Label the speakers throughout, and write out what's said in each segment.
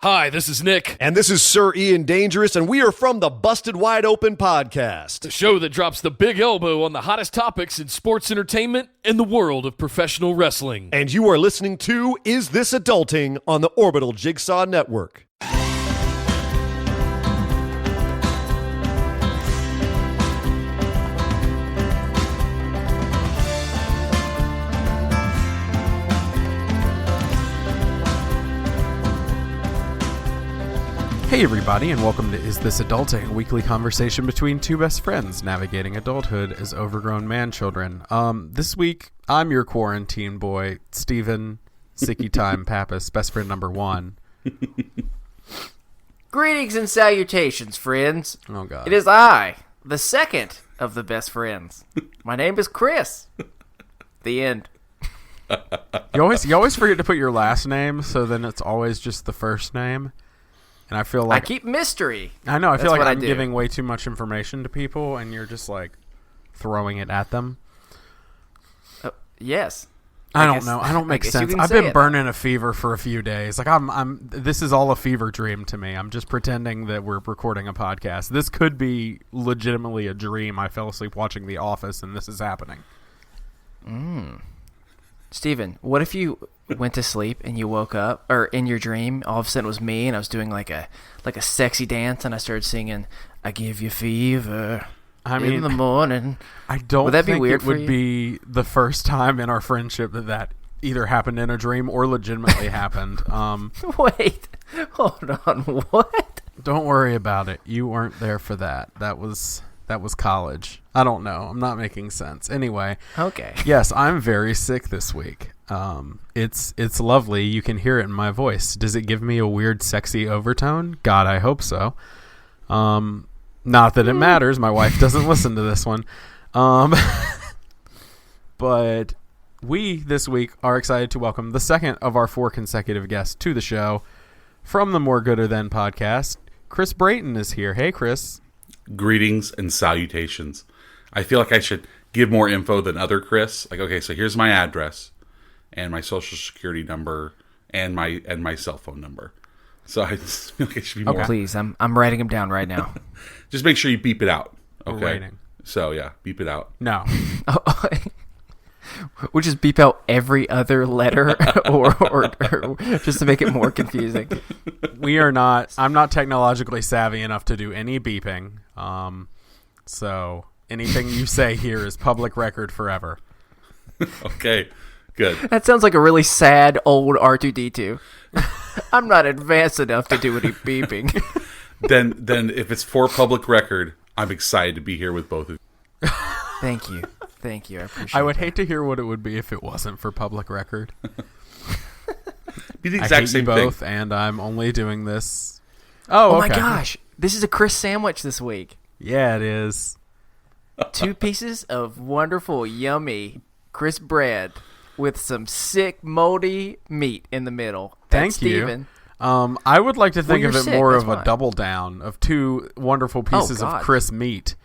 Speaker 1: Hi, this is Nick.
Speaker 2: And this is Sir Ian Dangerous, and we are from the Busted Wide Open podcast.
Speaker 1: The show that drops the big elbow on the hottest topics in sports entertainment and the world of professional wrestling.
Speaker 2: And you are listening to Is This Adulting on the Orbital Jigsaw Network.
Speaker 3: Hey everybody, and welcome to Is This Adulting, a weekly conversation between two best friends navigating adulthood as overgrown man-children. This week, I'm your quarantine boy, Steven, Sicky Time Pappas, best friend number one.
Speaker 4: Greetings and salutations, friends.
Speaker 3: Oh, God.
Speaker 4: It is I, the second of the best friends. My name is Chris. The end.
Speaker 3: You always forget to put your last name, so then it's always just the first name. And I feel like
Speaker 4: I keep mystery.
Speaker 3: I know. I feel
Speaker 4: That's
Speaker 3: like
Speaker 4: what
Speaker 3: I'm
Speaker 4: I do.
Speaker 3: giving way too much information to people, and you're just like throwing it at them.
Speaker 4: Yes.
Speaker 3: I don't know. I don't make
Speaker 4: guess you
Speaker 3: sense.
Speaker 4: can
Speaker 3: I've
Speaker 4: say
Speaker 3: been
Speaker 4: it.
Speaker 3: burning a fever for a few days. Like this is all a fever dream to me. I'm just pretending that we're recording a podcast. This could be legitimately a dream. I fell asleep watching The Office, and this is happening.
Speaker 4: Steven, what if you went to sleep and you woke up, or in your dream, all of a sudden it was me, and I was doing like a sexy dance, and I started singing, "I give you fever."
Speaker 3: I mean,
Speaker 4: in the morning.
Speaker 3: I don't
Speaker 4: Would that be
Speaker 3: think
Speaker 4: weird
Speaker 3: it
Speaker 4: for
Speaker 3: would
Speaker 4: you?
Speaker 3: be the first time in our friendship that either happened in a dream or legitimately happened.
Speaker 4: Wait, hold on. What?
Speaker 3: Don't worry about it. You weren't there for that. That was college. I don't know. I'm not making sense. Anyway.
Speaker 4: Okay.
Speaker 3: Yes, I'm very sick this week. It's lovely. You can hear it in my voice. Does it give me a weird, sexy overtone? God, I hope so. Not that it matters. My wife doesn't listen to this one. But we, this week, are excited to welcome the second of our 4 consecutive guests to the show from the More Gooder Than podcast. Chris Braaten is here. Hey, Chris.
Speaker 5: Greetings and salutations. I feel like I should give more info than other Chris. Like, okay, so here's my address and my social security number and my cell phone number. So I just feel like it should be more.
Speaker 4: Oh, please. I'm writing them down right now.
Speaker 5: Just make sure you beep it out. Okay.
Speaker 3: Writing.
Speaker 5: So yeah, beep it out.
Speaker 3: No.
Speaker 4: We'll just beep out every other letter or just to make it more confusing.
Speaker 3: I'm not technologically savvy enough to do any beeping. So anything you say here is public record forever.
Speaker 5: Okay, good.
Speaker 4: That sounds like a really sad old R2-D2. I'm not advanced enough to do any beeping.
Speaker 5: Then if it's for public record, I'm excited to be here with both of you.
Speaker 4: Thank you. I appreciate
Speaker 3: I would
Speaker 4: that.
Speaker 3: hate to hear what it would be if it wasn't for public record.
Speaker 5: Be the
Speaker 3: I
Speaker 5: exact
Speaker 3: hate
Speaker 5: same
Speaker 3: you both,
Speaker 5: thing.
Speaker 3: and I'm only doing this. Oh,
Speaker 4: Oh
Speaker 3: okay.
Speaker 4: my gosh. This is a Chris sandwich this week.
Speaker 3: Yeah, it is.
Speaker 4: 2 pieces of wonderful, yummy Chris bread with some sick, moldy meat in the middle. That's
Speaker 3: Thank you.
Speaker 4: Steven.
Speaker 3: I would like to think
Speaker 4: you're
Speaker 3: of it
Speaker 4: sick,
Speaker 3: more
Speaker 4: that's
Speaker 3: of a
Speaker 4: fine.
Speaker 3: double down of 2 wonderful pieces of
Speaker 4: God.
Speaker 3: Chris meat,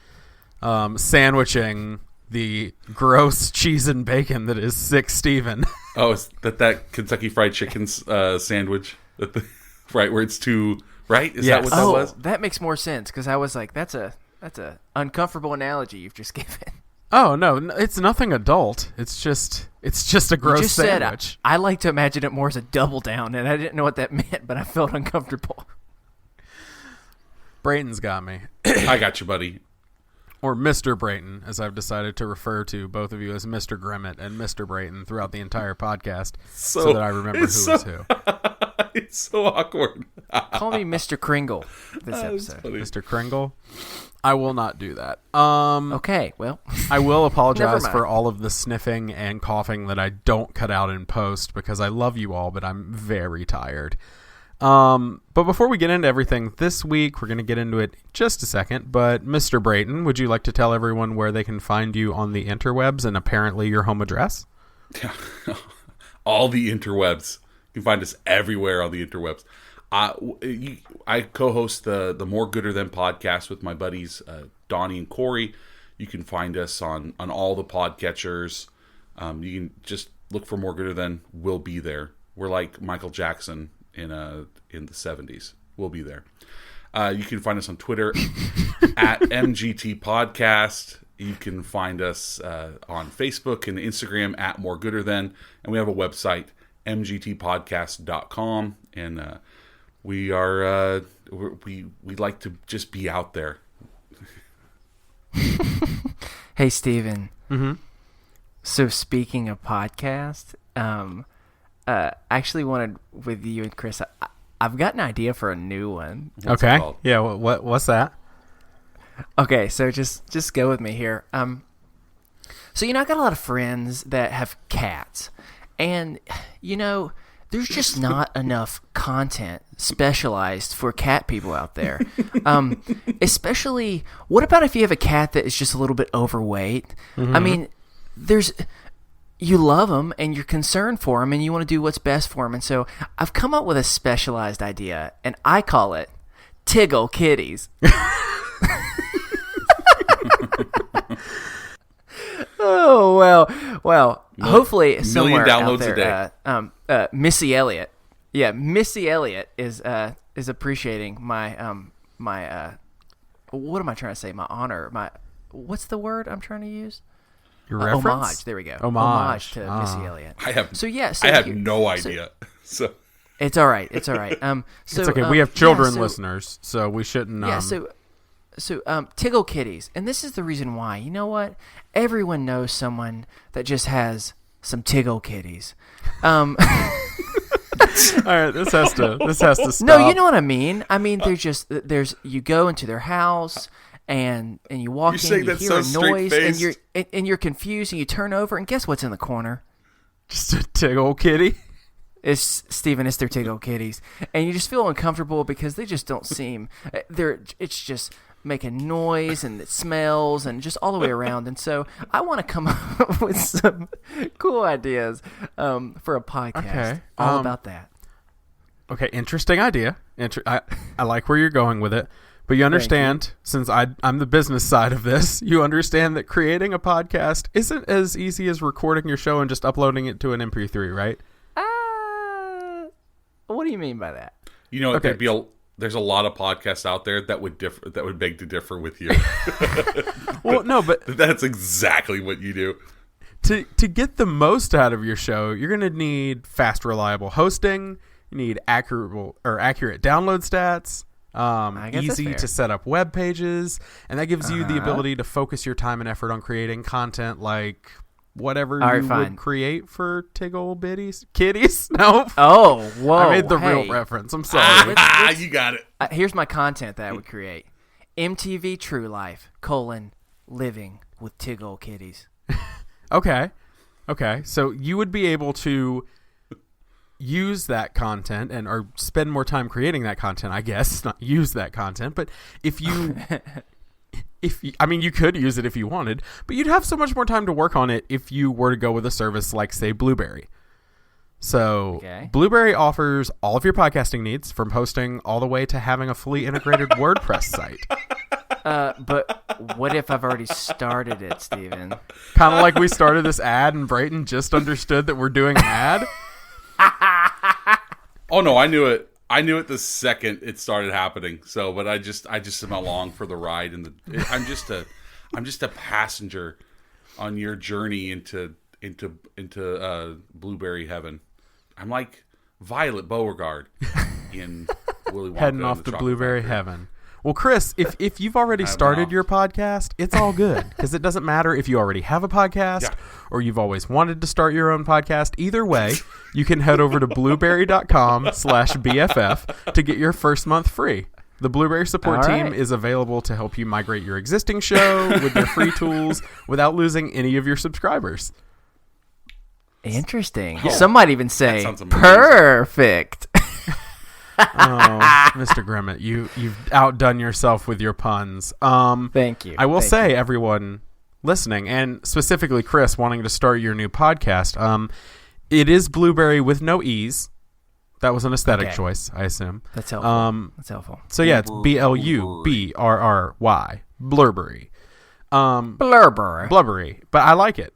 Speaker 3: sandwiching the gross cheese and bacon that is sick Steven.
Speaker 5: Oh, is that Kentucky Fried Chicken sandwich? Right, where it's too... Right? Is that
Speaker 3: Yes.
Speaker 5: what that was?
Speaker 4: That makes more sense because I was like, that's a uncomfortable analogy you've just given.
Speaker 3: Oh no, it's nothing adult. It's just a gross
Speaker 4: You just
Speaker 3: sandwich.
Speaker 4: said I like to imagine it more as a double down, and I didn't know what that meant, but I felt uncomfortable.
Speaker 3: Brayton's got me.
Speaker 5: I got you, buddy.
Speaker 3: Or Mr. Brayton, as I've decided to refer to both of you as Mr. Grimmett and Mr. Brayton throughout the entire podcast, so that I remember who is who.
Speaker 5: It's so awkward.
Speaker 4: Call me Mr. Kringle this episode.
Speaker 3: Mr. Kringle? I will not do that.
Speaker 4: Okay, well.
Speaker 3: I will apologize
Speaker 4: Never mind.
Speaker 3: for all of the sniffing and coughing that I don't cut out in post because I love you all, but I'm very tired. But before we get into everything this week, we're going to get into it in just a second. But Mr. Brayton, would you like to tell everyone where they can find you on the interwebs and apparently your home address?
Speaker 5: Yeah. All the interwebs. You can find us everywhere on the interwebs. I co-host the More Gooder Than podcast with my buddies Donnie and Corey. You can find us on all the podcatchers. You can just look for More Gooder Than. We'll be there. We're like Michael Jackson in the 70s. We'll be there. You can find us on Twitter at MGT Podcast. You can find us on Facebook and Instagram at More Gooder Than, and we have a website, mgtpodcast.com, and we are we like to just be out there.
Speaker 4: Hey, Steven.
Speaker 3: Mm-hmm.
Speaker 4: So speaking of podcast, I actually wanted with you and Chris, I've got an idea for a new one.
Speaker 5: What's it
Speaker 3: Okay.
Speaker 5: called?
Speaker 3: Yeah. What's that?
Speaker 4: Okay, so just go with me here. So I got a lot of friends that have cats, and there's just not enough content specialized for cat people out there. Especially, what about if you have a cat that is just a little bit overweight?
Speaker 3: Mm-hmm.
Speaker 4: I mean, you love them and you're concerned for them and you want to do what's best for them. And so I've come up with a specialized idea, and I call it Tiggle Kitties. Oh, well. Hopefully somewhere
Speaker 5: downloads
Speaker 4: out
Speaker 5: a
Speaker 4: there, Missy Elliott. Yeah, Missy Elliott is appreciating my what am I trying to say? My honor. What's the word I'm trying to use?
Speaker 3: Your reference?
Speaker 4: Homage. There we go.
Speaker 3: Homage.
Speaker 4: To Missy Elliott.
Speaker 5: I have
Speaker 4: So
Speaker 5: no idea. So
Speaker 4: it's all right. So
Speaker 3: It's okay. We have children listeners, so we shouldn't.
Speaker 4: Tiggle Kitties, and this is the reason why. You know what? Everyone knows someone that just has some Tiggle Kitties.
Speaker 3: All right, this has to stop.
Speaker 4: No, you know what I mean. I mean, you go into their house and you walk in, you hear a noise, and you're confused, and you turn over, and guess what's in the corner?
Speaker 3: Just a Tiggle kitty.
Speaker 4: It's Steven, it's their Tiggle Kitties, and you just feel uncomfortable because they just don't seem. It's just making noise and it smells and just all the way around. And so I want to come up with some cool ideas for a podcast all about that.
Speaker 3: Okay, interesting idea. I like where you're going with it. But you understand, since I'm the business side of this, you understand that creating a podcast isn't as easy as recording your show and just uploading it to an MP3, right?
Speaker 4: What do you mean by that?
Speaker 3: Okay.
Speaker 5: There's a lot of podcasts out there that would beg to differ with you.
Speaker 3: Well, no, but
Speaker 5: that's exactly what you do.
Speaker 3: To get the most out of your show, you're going to need fast, reliable hosting. You need accurate download stats. Easy to set up web pages, and that gives you the ability to focus your time and effort on creating content like whatever would create for Tiggle Kitties. No.
Speaker 4: Oh, whoa!
Speaker 3: I made the real reference. I'm sorry.
Speaker 5: You got it.
Speaker 4: Here's my content that I would create: MTV True Life: Living with Tiggle Kitties.
Speaker 3: Okay. So you would be able to use that content or spend more time creating that content, I guess, not use that content. But you could use it if you wanted, but you'd have so much more time to work on it if you were to go with a service like, say, Blueberry. So Blueberry offers all of your podcasting needs, from hosting all the way to having a fully integrated WordPress site.
Speaker 4: But what if I've already started it, Steven?
Speaker 3: Kind of like we started this ad and Brayton just understood that we're doing an ad.
Speaker 5: Oh no, I knew it. I knew it the second it started happening. So, but I just am along for the ride, and I'm just a passenger on your journey into Blueberry heaven. I'm like Violet Beauregard in Willy Wonka
Speaker 3: heading off to Blueberry heaven. Well, Chris, if you've already started your podcast, it's all good, because it doesn't matter if you already have a podcast or you've always wanted to start your own podcast. Either way, you can head over to blueberry.com/BFF to get your first month free. The Blueberry support team is available to help you migrate your existing show with their free tools without losing any of your subscribers.
Speaker 4: Interesting. Some might even say
Speaker 5: amazing.
Speaker 4: Perfect.
Speaker 3: Oh, Mr. Grimmett, you've outdone yourself with your puns.
Speaker 4: Thank you.
Speaker 3: I will say, everyone listening, and specifically Chris wanting to start your new podcast, it is Blueberry with no E's. That was an aesthetic choice, I assume.
Speaker 4: That's helpful.
Speaker 3: So yeah, it's BLUBRRY, Blurberry. Blubbery. But I like it.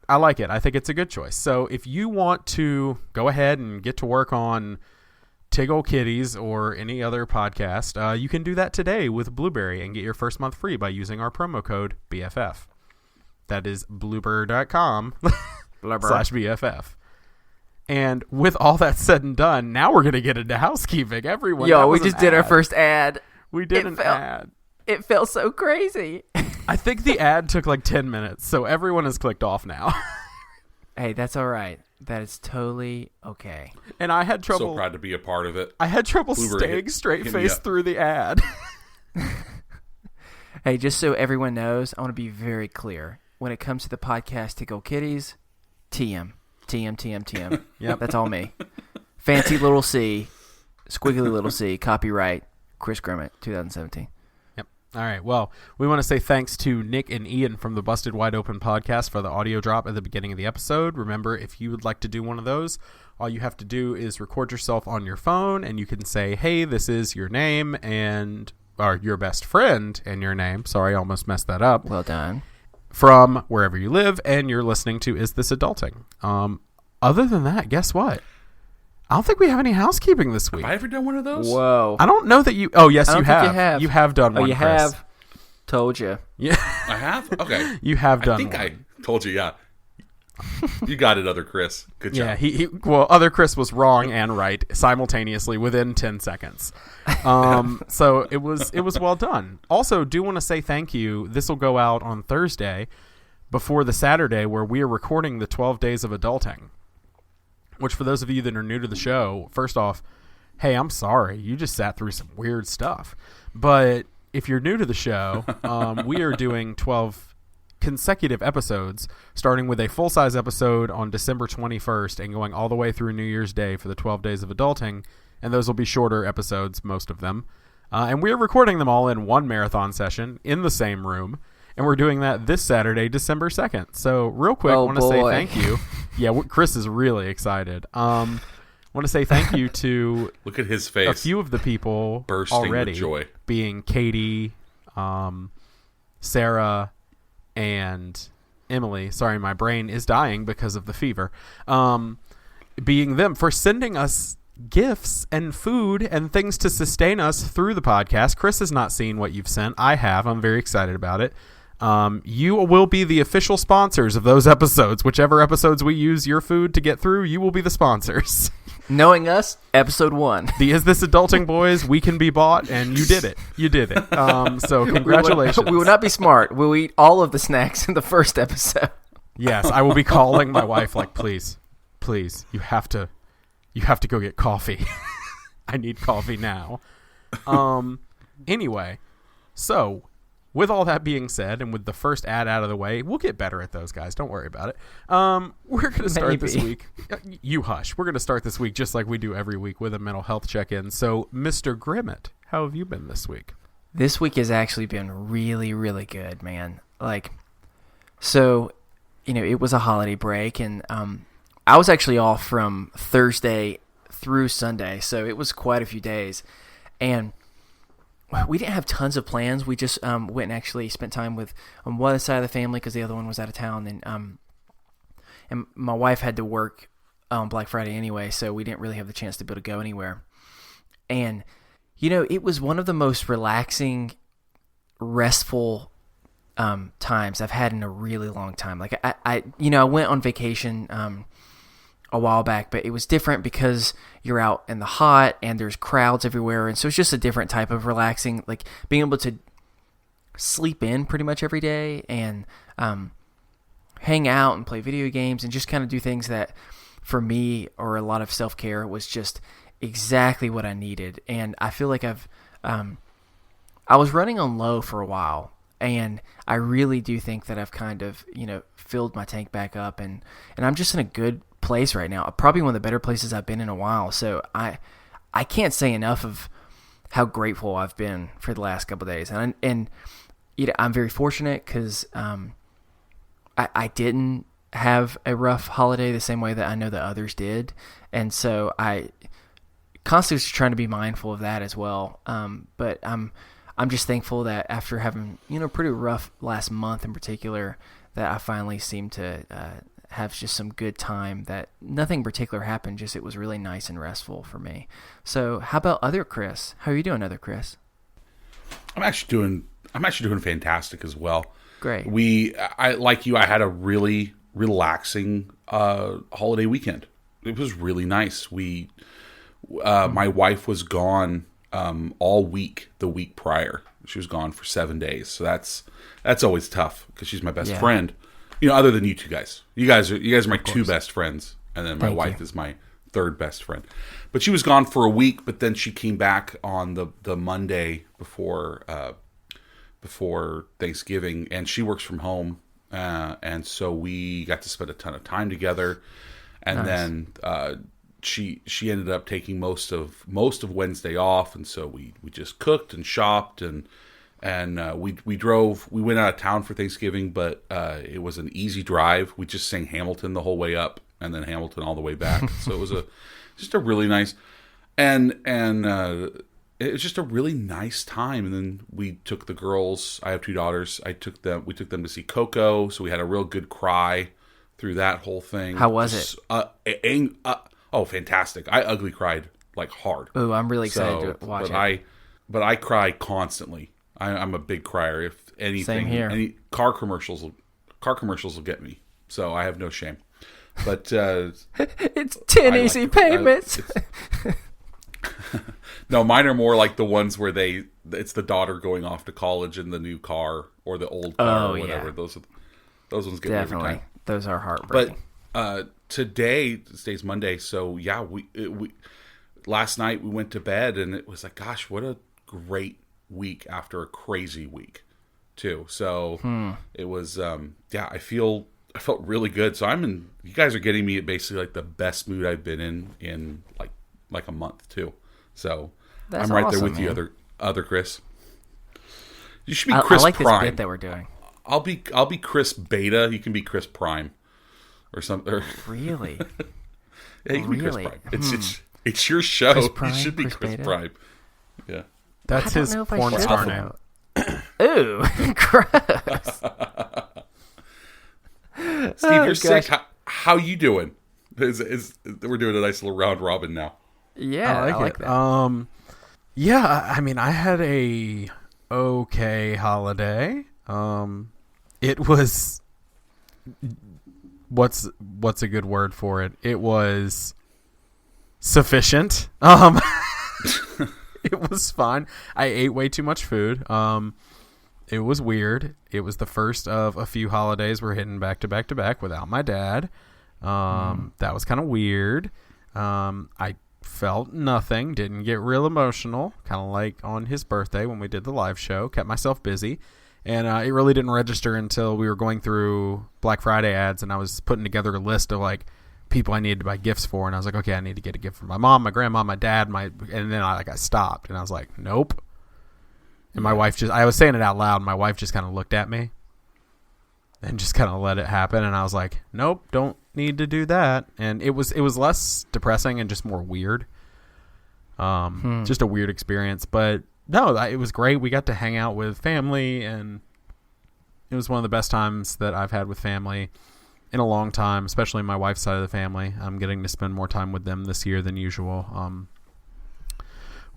Speaker 3: I think it's a good choice. So if you want to go ahead and get to work on Tiggle Kitties or any other podcast, you can do that today with Blueberry and get your first month free by using our promo code BFF. That is blueberry.com/BFF. And with all that said and done, now we're going to get into housekeeping. Everyone,
Speaker 4: Yo, we just did our first ad.
Speaker 3: We did an ad.
Speaker 4: It felt so crazy.
Speaker 3: I think the ad took like 10 minutes, so everyone has clicked off now.
Speaker 4: Hey, that's all right. That is totally okay.
Speaker 3: And I had trouble.
Speaker 5: So proud to be a part of it.
Speaker 3: I had trouble
Speaker 5: Blueberry
Speaker 3: staying straight faced through the ad.
Speaker 4: Hey, just so everyone knows, I want to be very clear. When it comes to the podcast Tickle Kitties, TM. Yep. That's all me. Fancy little C, squiggly little C, copyright, Chris Grimmett, 2017.
Speaker 3: Yep. All right. Well, we want to say thanks to Nick and Ian from the Busted Wide Open podcast for the audio drop at the beginning of the episode. Remember, if you would like to do one of those, all you have to do is record yourself on your phone, and you can say, hey, this is your name or your best friend and your name. Sorry, I almost messed that up.
Speaker 4: Well done.
Speaker 3: From wherever you live, and you're listening to Is This Adulting? Other than that, guess what? I don't think we have any housekeeping this week.
Speaker 5: Have I ever done one of those?
Speaker 4: Whoa.
Speaker 3: I don't know that you... Oh, yes,
Speaker 4: I don't
Speaker 3: you
Speaker 4: think
Speaker 3: have.
Speaker 4: you have.
Speaker 3: You have done one,
Speaker 4: you
Speaker 3: Chris.
Speaker 4: have. Told you.
Speaker 3: Yeah.
Speaker 5: I have? Okay.
Speaker 3: You have done
Speaker 5: I think
Speaker 3: one.
Speaker 5: I told you, yeah. You got it, other Chris. Good job.
Speaker 3: Yeah, well, other Chris was wrong and right simultaneously within 10 seconds. So it was well done. Also, do want to say thank you. This will go out on Thursday before the Saturday where we are recording the 12 Days of Adulting, which for those of you that are new to the show, first off, hey, I'm sorry. You just sat through some weird stuff. But if you're new to the show, we are doing 12 consecutive episodes, starting with a full-size episode on December 21st and going all the way through New Year's Day for the 12 Days of Adulting, and those will be shorter episodes, most of them. And we are recording them all in one marathon session in the same room, and we're doing that this Saturday, December 2nd. So real quick, I want to say thank you. Yeah, Chris is really excited. Want to say thank you to
Speaker 5: Look at his face.
Speaker 3: a few of the people
Speaker 5: Bursting with
Speaker 3: already,
Speaker 5: joy.
Speaker 3: being Katie, Sarah, and Emily. Sorry, my brain is dying because of the fever. Being them for sending us gifts and food and things to sustain us through the podcast. Chris has not seen what you've sent. I have. I'm very excited about it. You will be the official sponsors of those episodes. Whichever episodes we use your food to get through, you will be the sponsors.
Speaker 4: Knowing us, episode 1.
Speaker 3: The Is This Adulting boys, we can be bought, and you did it. You did it. So congratulations.
Speaker 4: We will not be smart. We'll eat all of the snacks in the first episode.
Speaker 3: Yes, I will be calling my wife like, please, you have to go get coffee. I need coffee now. Anyway, so with all that being said, and with the first ad out of the way, we'll get better at those, guys. Don't worry about it. We're going to start this week. You hush. We're going to start this week just like we do every week with a mental health check-in. So, Mr. Grimmett, how have you been this week?
Speaker 4: This week has actually been really, really good, man. So, it was a holiday break, and I was actually off from Thursday through Sunday, so it was quite a few days. And we didn't have tons of plans. We just went and actually spent time with on one side of the family because the other one was out of town. And my wife had to work on Black Friday anyway, so we didn't really have the chance to be able to go anywhere. And, it was one of the most relaxing, restful times I've had in a really long time. I went on vacation a while back, but it was different because you're out in the hot and there's crowds everywhere, and so it's just a different type of relaxing, like being able to sleep in pretty much every day and hang out and play video games and just kind of do things that for me or a lot of self-care was just exactly what I needed. And I feel like I was running on low for a while, and I really do think that I've kind of filled my tank back up, and I'm just in a good place right now, probably one of the better places I've been in a while. So I can't say enough of how grateful I've been for the last couple of days, and I'm very fortunate because I didn't have a rough holiday the same way that I know that others did, and so I constantly was trying to be mindful of that as well. But I'm just thankful that after having pretty rough last month in particular, that I finally seem to have just some good time. That nothing particular happened, just it was really nice and restful for me. So how about other Chris? How are you doing, other Chris?
Speaker 5: I'm actually doing fantastic as well.
Speaker 4: Great.
Speaker 5: I like you. I had a really relaxing holiday weekend. It was really nice. My wife was gone all week the week prior. She was gone for 7 days, so that's always tough because she's my best friend. Other than you two guys. You guys are my two best friends, and then my wife is my third best friend. But she was gone for a week, but then she came back on the Monday before Thanksgiving, and she works from home, and so we got to spend a ton of time together. And then she ended up taking most of Wednesday off, and so we just cooked and shopped and we drove. We went out of town for Thanksgiving, but it was an easy drive. We just sang Hamilton the whole way up, and then Hamilton all the way back. So it was just a really nice and it was just a really nice time. And then we took the girls. I have two daughters. We took them to see Coco, so we had a real good cry through that whole thing.
Speaker 4: How was it?
Speaker 5: Fantastic! I ugly cried like hard.
Speaker 4: Oh, I'm really excited to watch it.
Speaker 5: But I cry constantly. I'm a big crier. If anything,
Speaker 4: Same here.
Speaker 5: Any car commercials will get me. So I have no shame. But
Speaker 4: it's 10 easy payments.
Speaker 5: No, mine are more like the ones where it's the daughter going off to college in the new car or the old car or whatever. Yeah. Those ones get me every time.
Speaker 4: Those are heartbreaking.
Speaker 5: But today's Monday, so yeah, we last night we went to bed and it was like, gosh, what a great week after a crazy week too. So it was I felt really good. So you guys are getting me at basically like the best mood I've been in like a month too. So
Speaker 4: That's
Speaker 5: I'm right
Speaker 4: awesome,
Speaker 5: there with
Speaker 4: man.
Speaker 5: you, other Chris. You should be Chris
Speaker 4: I like
Speaker 5: Prime.
Speaker 4: this bit that we're doing.
Speaker 5: I'll be Chris Beta. You can be Chris Prime, or something.
Speaker 4: Really?
Speaker 5: Yeah, you can be Chris
Speaker 4: Really?
Speaker 5: Prime. It's your show.
Speaker 4: Chris Prime,
Speaker 5: you should be
Speaker 4: Chris
Speaker 5: Chris
Speaker 4: Beta?
Speaker 5: Prime. Yeah.
Speaker 3: That's
Speaker 4: I don't
Speaker 3: his
Speaker 4: know if I
Speaker 3: porn
Speaker 4: should
Speaker 3: star
Speaker 4: now.
Speaker 3: name.
Speaker 4: Ooh, gross.
Speaker 5: Steve, you're
Speaker 4: gosh.
Speaker 5: sick. How you doing? We're doing a nice little round robin now.
Speaker 4: Yeah, I like that.
Speaker 3: Yeah, I mean, I had a okay holiday. It was what's a good word for it? It was sufficient. It was fine. I ate way too much food. It was weird. It was the first of a few holidays we're hitting back to back to back without my dad. That was kind of weird. I felt nothing, didn't get real emotional, kind of like on his birthday when we did the live show. Kept myself busy, and it really didn't register until we were going through Black Friday ads, and I was putting together a list of like people I needed to buy gifts for, and I was like, okay, I need to get a gift for my mom, my grandma, my dad, and then I stopped, and I was like, nope. And my wife I was saying it out loud, and my wife just kind of looked at me and just kind of let it happen, and I was like, nope, don't need to do that. And it was less depressing and just more weird. Just a weird experience, but no, it was great. We got to hang out with family, and it was one of the best times that I've had with family in a long time, especially my wife's side of the family. I'm getting to spend more time with them this year than usual.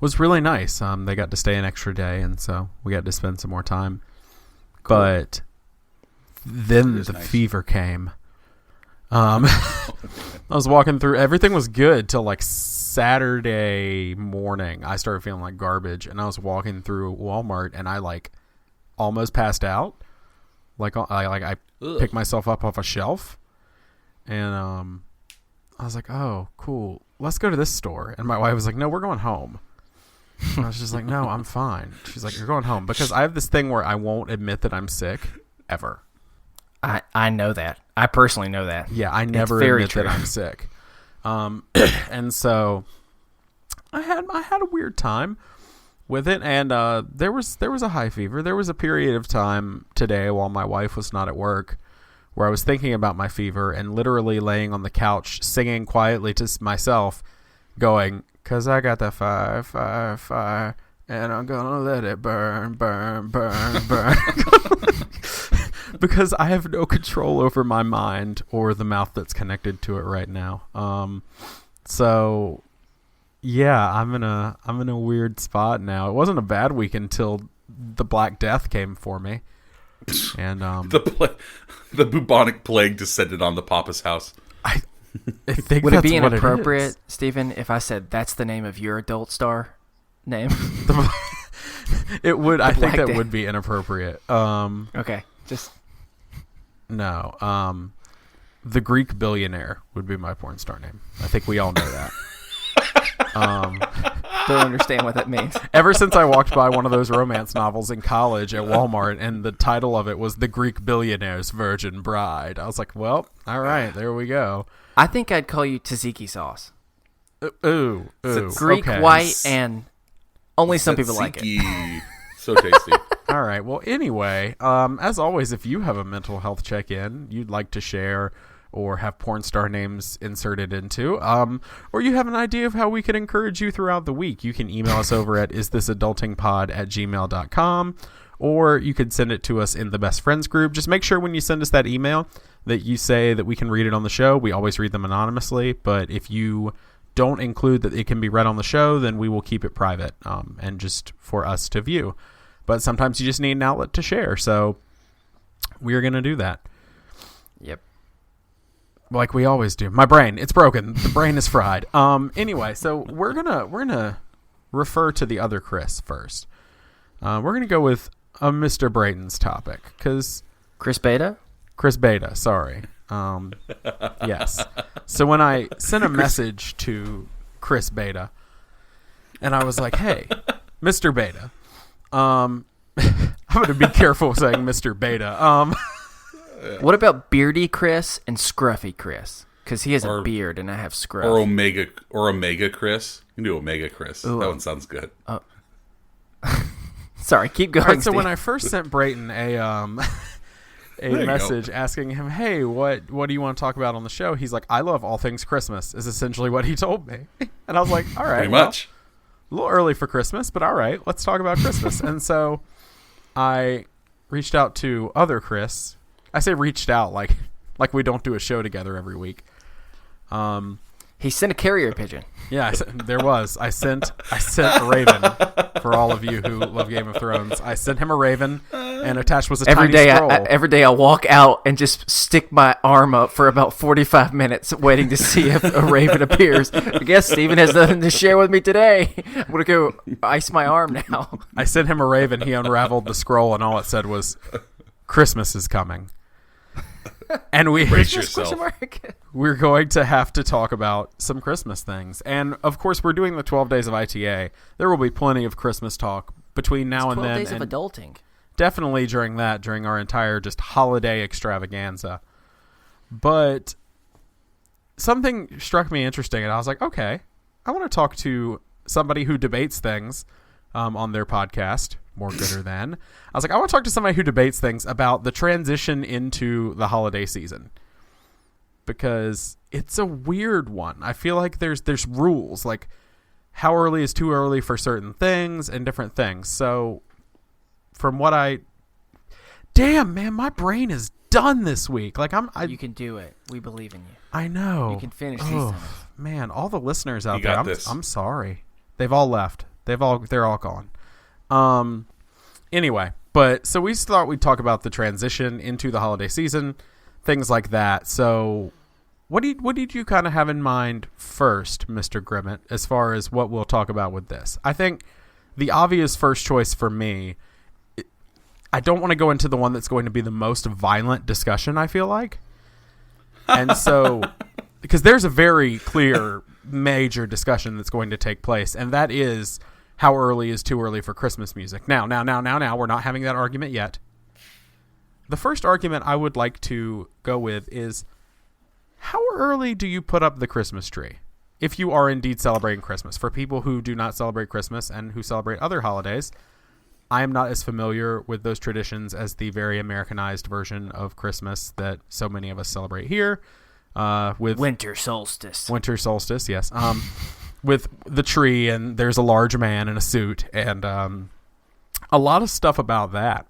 Speaker 3: Was really nice. They got to stay an extra day, and so we got to spend some more time. Cool. But then the fever came. I was walking through. Everything was good till like Saturday morning. I started feeling like garbage, and I was walking through Walmart, and I like almost passed out. I picked myself up off a shelf, and I was like, "Oh, cool. Let's go to this store." And my wife was like, "No, we're going home." And I was just like, "No, I'm fine." She's like, "You're going home," because I have this thing where I won't admit that I'm sick ever.
Speaker 4: I know that. I personally know that.
Speaker 3: Yeah, I never admit that I'm sick. And so I had a weird time with it, and there was a high fever. There was a period of time today while my wife was not at work where I was thinking about my fever and literally laying on the couch singing quietly to myself, going, "'Cause I got that fire, fire, fire, and I'm gonna let it burn, burn, burn, burn." because I have no control over my mind or the mouth that's connected to it right now. So yeah, I'm in a weird spot now. It wasn't a bad week until the Black Death came for me, and
Speaker 5: the bubonic plague descended on the Papa's house.
Speaker 3: I think
Speaker 4: Would it
Speaker 3: that's
Speaker 4: be
Speaker 3: what
Speaker 4: inappropriate, Stephen, if I said that's the name of your adult star name?
Speaker 3: It would. I think
Speaker 4: Black
Speaker 3: that
Speaker 4: Death.
Speaker 3: would be inappropriate.
Speaker 4: Okay, just
Speaker 3: No. The Greek billionaire would be my porn star name. I think we all know that.
Speaker 4: don't understand what that means.
Speaker 3: Ever since I walked by one of those romance novels in college at Walmart and the title of it was The Greek Billionaire's Virgin Bride, I was like, well, all right, there we go.
Speaker 4: I think I'd call you tzatziki sauce.
Speaker 3: Ooh.
Speaker 4: Greek,
Speaker 3: okay.
Speaker 4: white, and only some people like it.
Speaker 5: Tzatziki. So tasty.
Speaker 3: All right. Well, anyway, as always, if you have a mental health check-in you'd like to share or have porn star names inserted into, or you have an idea of how we could encourage you throughout the week, you can email us over at isthisadultingpod@gmail.com, or you could send it to us in the Best Friends group. Just make sure when you send us that email that you say that we can read it on the show. We always read them anonymously, but if you don't include that it can be read on the show, then we will keep it private and just for us to view. But sometimes you just need an outlet to share, so we're going to do that.
Speaker 4: Yep.
Speaker 3: Like we always do. My brain, it's broken. The brain is fried. Anyway, so we're gonna refer to the other Chris first. We're gonna go with Mr. Braaten's topic because
Speaker 4: Chris Beta,
Speaker 3: sorry. Yes. So when I sent a message to Chris Beta, and I was like, "Hey, Mr. Beta," I'm gonna be careful saying Mr. Beta.
Speaker 4: What about Beardy Chris and Scruffy Chris? Because he has
Speaker 5: Or-
Speaker 4: a beard and I have scruff.
Speaker 5: Or Omega Chris. You can do Omega Chris.
Speaker 4: Ooh.
Speaker 5: That one sounds good.
Speaker 4: Sorry, keep going.
Speaker 3: All right, so
Speaker 4: Steve.
Speaker 3: when I first sent Braaten a
Speaker 5: you
Speaker 3: message asking him, "Hey, what do you want to talk about on the show?" He's like, "I love all things Christmas," is essentially what he told me. And I was like, all right,
Speaker 5: Pretty
Speaker 3: well,
Speaker 5: much.
Speaker 3: a little early for Christmas, but all right, let's talk about Christmas. And so I reached out to other Chris. I say reached out like we don't do a show together every week.
Speaker 4: he sent a carrier pigeon.
Speaker 3: Yeah, there was. I sent a raven for all of you who love Game of Thrones. I sent him a raven, and attached was a
Speaker 4: Every
Speaker 3: tiny
Speaker 4: day,
Speaker 3: scroll.
Speaker 4: every day I walk out and just stick my arm up for about 45 minutes, waiting to see if a raven appears. I guess Steven has nothing to share with me today. I'm gonna go ice my arm now.
Speaker 3: I sent him a raven. He unraveled the scroll, and all it said was, "Christmas is coming." And
Speaker 5: Brace
Speaker 4: Question
Speaker 5: yourself.
Speaker 4: mark.
Speaker 3: we're going to have to talk about some Christmas things. And, of course, we're doing the 12 days of ITA. There will be plenty of Christmas talk between now and
Speaker 4: 12
Speaker 3: then.
Speaker 4: days of
Speaker 3: and
Speaker 4: adulting.
Speaker 3: definitely during our entire just holiday extravaganza. But something struck me interesting, and I was like, okay, I want to talk to somebody who debates things on their podcast, More Gooder Than. I was like, I want to talk to somebody who debates things about the transition into the holiday season, because it's a weird one. I feel like there's rules, like how early is too early for certain things and different things. So from what damn, man, my brain is done this week. Like
Speaker 4: You can do it. We believe in you.
Speaker 3: I know.
Speaker 4: You can finish these
Speaker 3: Oh,
Speaker 4: sentences.
Speaker 3: man, all the listeners out
Speaker 5: You
Speaker 3: there,
Speaker 5: got this.
Speaker 3: I'm sorry. They've all left. They're all gone. Anyway, but so we thought we'd talk about the transition into the holiday season, things like that. So what did you kind of have in mind first, Mr. Grimmett, as far as what we'll talk about with this? I think the obvious first choice for me, I don't want to go into the one that's going to be the most violent discussion, I feel like. And so, because there's a very clear major discussion that's going to take place, and that is how early is too early for Christmas music. Now, we're not having that argument yet. The first argument I would like to go with is, how early do you put up the Christmas tree? If you are indeed celebrating Christmas. For people who do not celebrate Christmas and who celebrate other holidays, I am not as familiar with those traditions as the very Americanized version of Christmas that so many of us celebrate here. With
Speaker 4: Winter solstice.
Speaker 3: Winter solstice, yes. With the tree, and there's a large man in a suit, and a lot of stuff about that.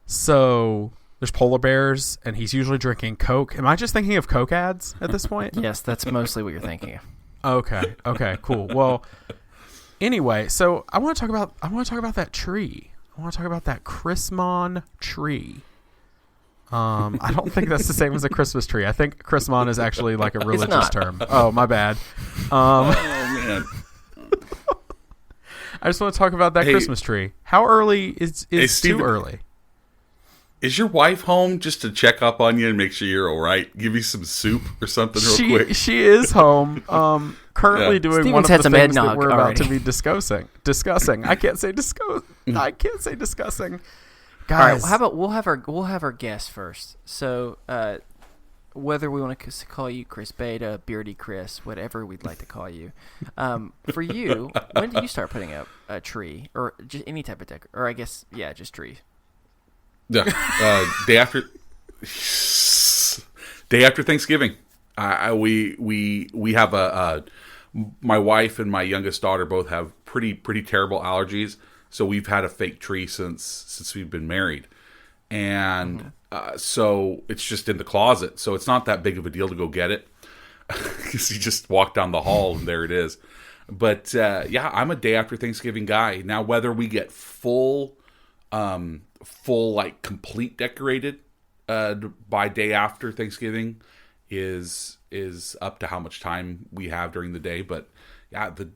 Speaker 3: So There's polar bears, and he's usually drinking Coke. Am I just thinking of Coke ads at this point?
Speaker 4: Yes, that's mostly what you're thinking of.
Speaker 3: Okay, cool. Well, anyway, so I want to talk about that tree. I want to talk about that Chrismon tree. I don't think that's the same as a Christmas tree. I think Chrismon is actually like a religious term. Oh, my bad.
Speaker 5: Oh man.
Speaker 3: I just want to talk about that Christmas tree. How early is
Speaker 5: Steven,
Speaker 3: too early?
Speaker 5: Is your wife home just to check up on you and make sure you're all right? Give you some soup or something real quick?
Speaker 3: She is home. Currently doing
Speaker 4: Steven's
Speaker 3: one of
Speaker 4: had
Speaker 3: the
Speaker 4: some
Speaker 3: things that
Speaker 4: eggnog
Speaker 3: we're about
Speaker 4: already.
Speaker 3: to be discussing. I can't say discussing.
Speaker 4: All right,
Speaker 3: Guys,
Speaker 4: how about we'll have our guest first. So whether we want to call you Chris Beta, Beardy Chris, whatever we'd like to call you, for you, when did you start putting up a tree or just any type of or I guess just tree?
Speaker 5: Yeah, day after Thanksgiving. We have my wife and my youngest daughter both have pretty terrible allergies, so we've had a fake tree since we've been married, and so it's just in the closet. So it's not that big of a deal to go get it because you just walk down the hall and there it is. But I'm a day after Thanksgiving guy. Now whether we get full like complete decorated by day after Thanksgiving is up to how much time we have during the day, but and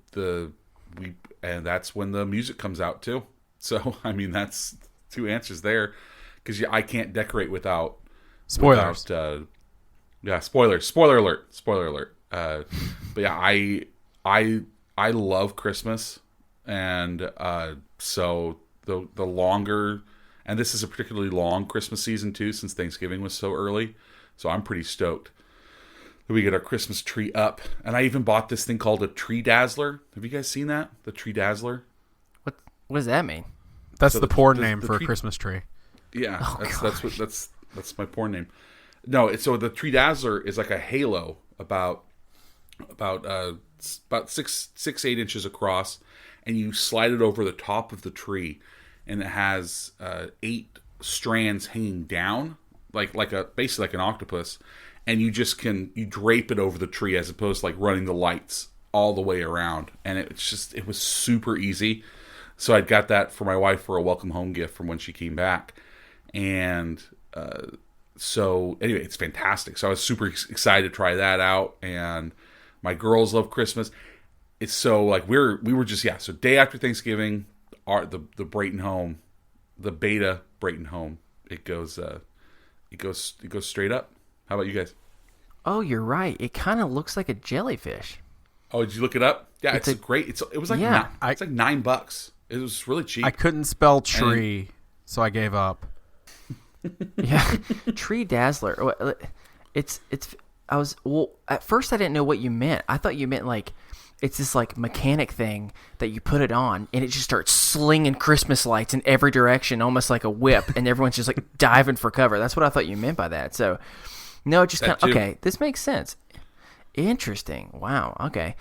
Speaker 5: that's when the music comes out too. So I mean that's two answers there, because I can't decorate without
Speaker 3: spoilers.
Speaker 5: Spoiler alert. But yeah, I love Christmas, and so the longer. And this is a particularly long Christmas season, too, since Thanksgiving was so early. So I'm pretty stoked that we get our Christmas tree up. And I even bought this thing called a Tree Dazzler. Have you guys seen that? The Tree Dazzler?
Speaker 4: What does that mean?
Speaker 3: That's
Speaker 5: So
Speaker 3: the porn name for a Christmas tree.
Speaker 5: Yeah,
Speaker 4: Oh,
Speaker 5: that's my porn name. No, so the Tree Dazzler is like a halo about 6-8 inches across, and you slide it over the top of the tree. And it has 8 strands hanging down, basically like an octopus, and you drape it over the tree as opposed to like running the lights all the way around. And it was super easy. So I got that for my wife for a welcome home gift from when she came back, and so anyway, it's fantastic. So I was super excited to try that out, and my girls love Christmas. It's so like we were just so day after Thanksgiving. The Brayton home, the Beta Brayton home, it goes straight up. How about you guys?
Speaker 4: Oh, you're right. It kind of looks like a jellyfish.
Speaker 5: Oh, did you look it up? Yeah, it's great. It was like it's like $9. It was really cheap.
Speaker 3: I couldn't spell tree, so I gave up.
Speaker 4: Yeah, Tree Dazzler. At first I didn't know what you meant. I thought you meant like it's this like mechanic thing that you put it on and it just starts slinging Christmas lights in every direction, almost like a whip, and everyone's just like diving for cover. That's what I thought you meant by that. So no, it just kind of, okay, this makes sense. Interesting. Wow. Okay.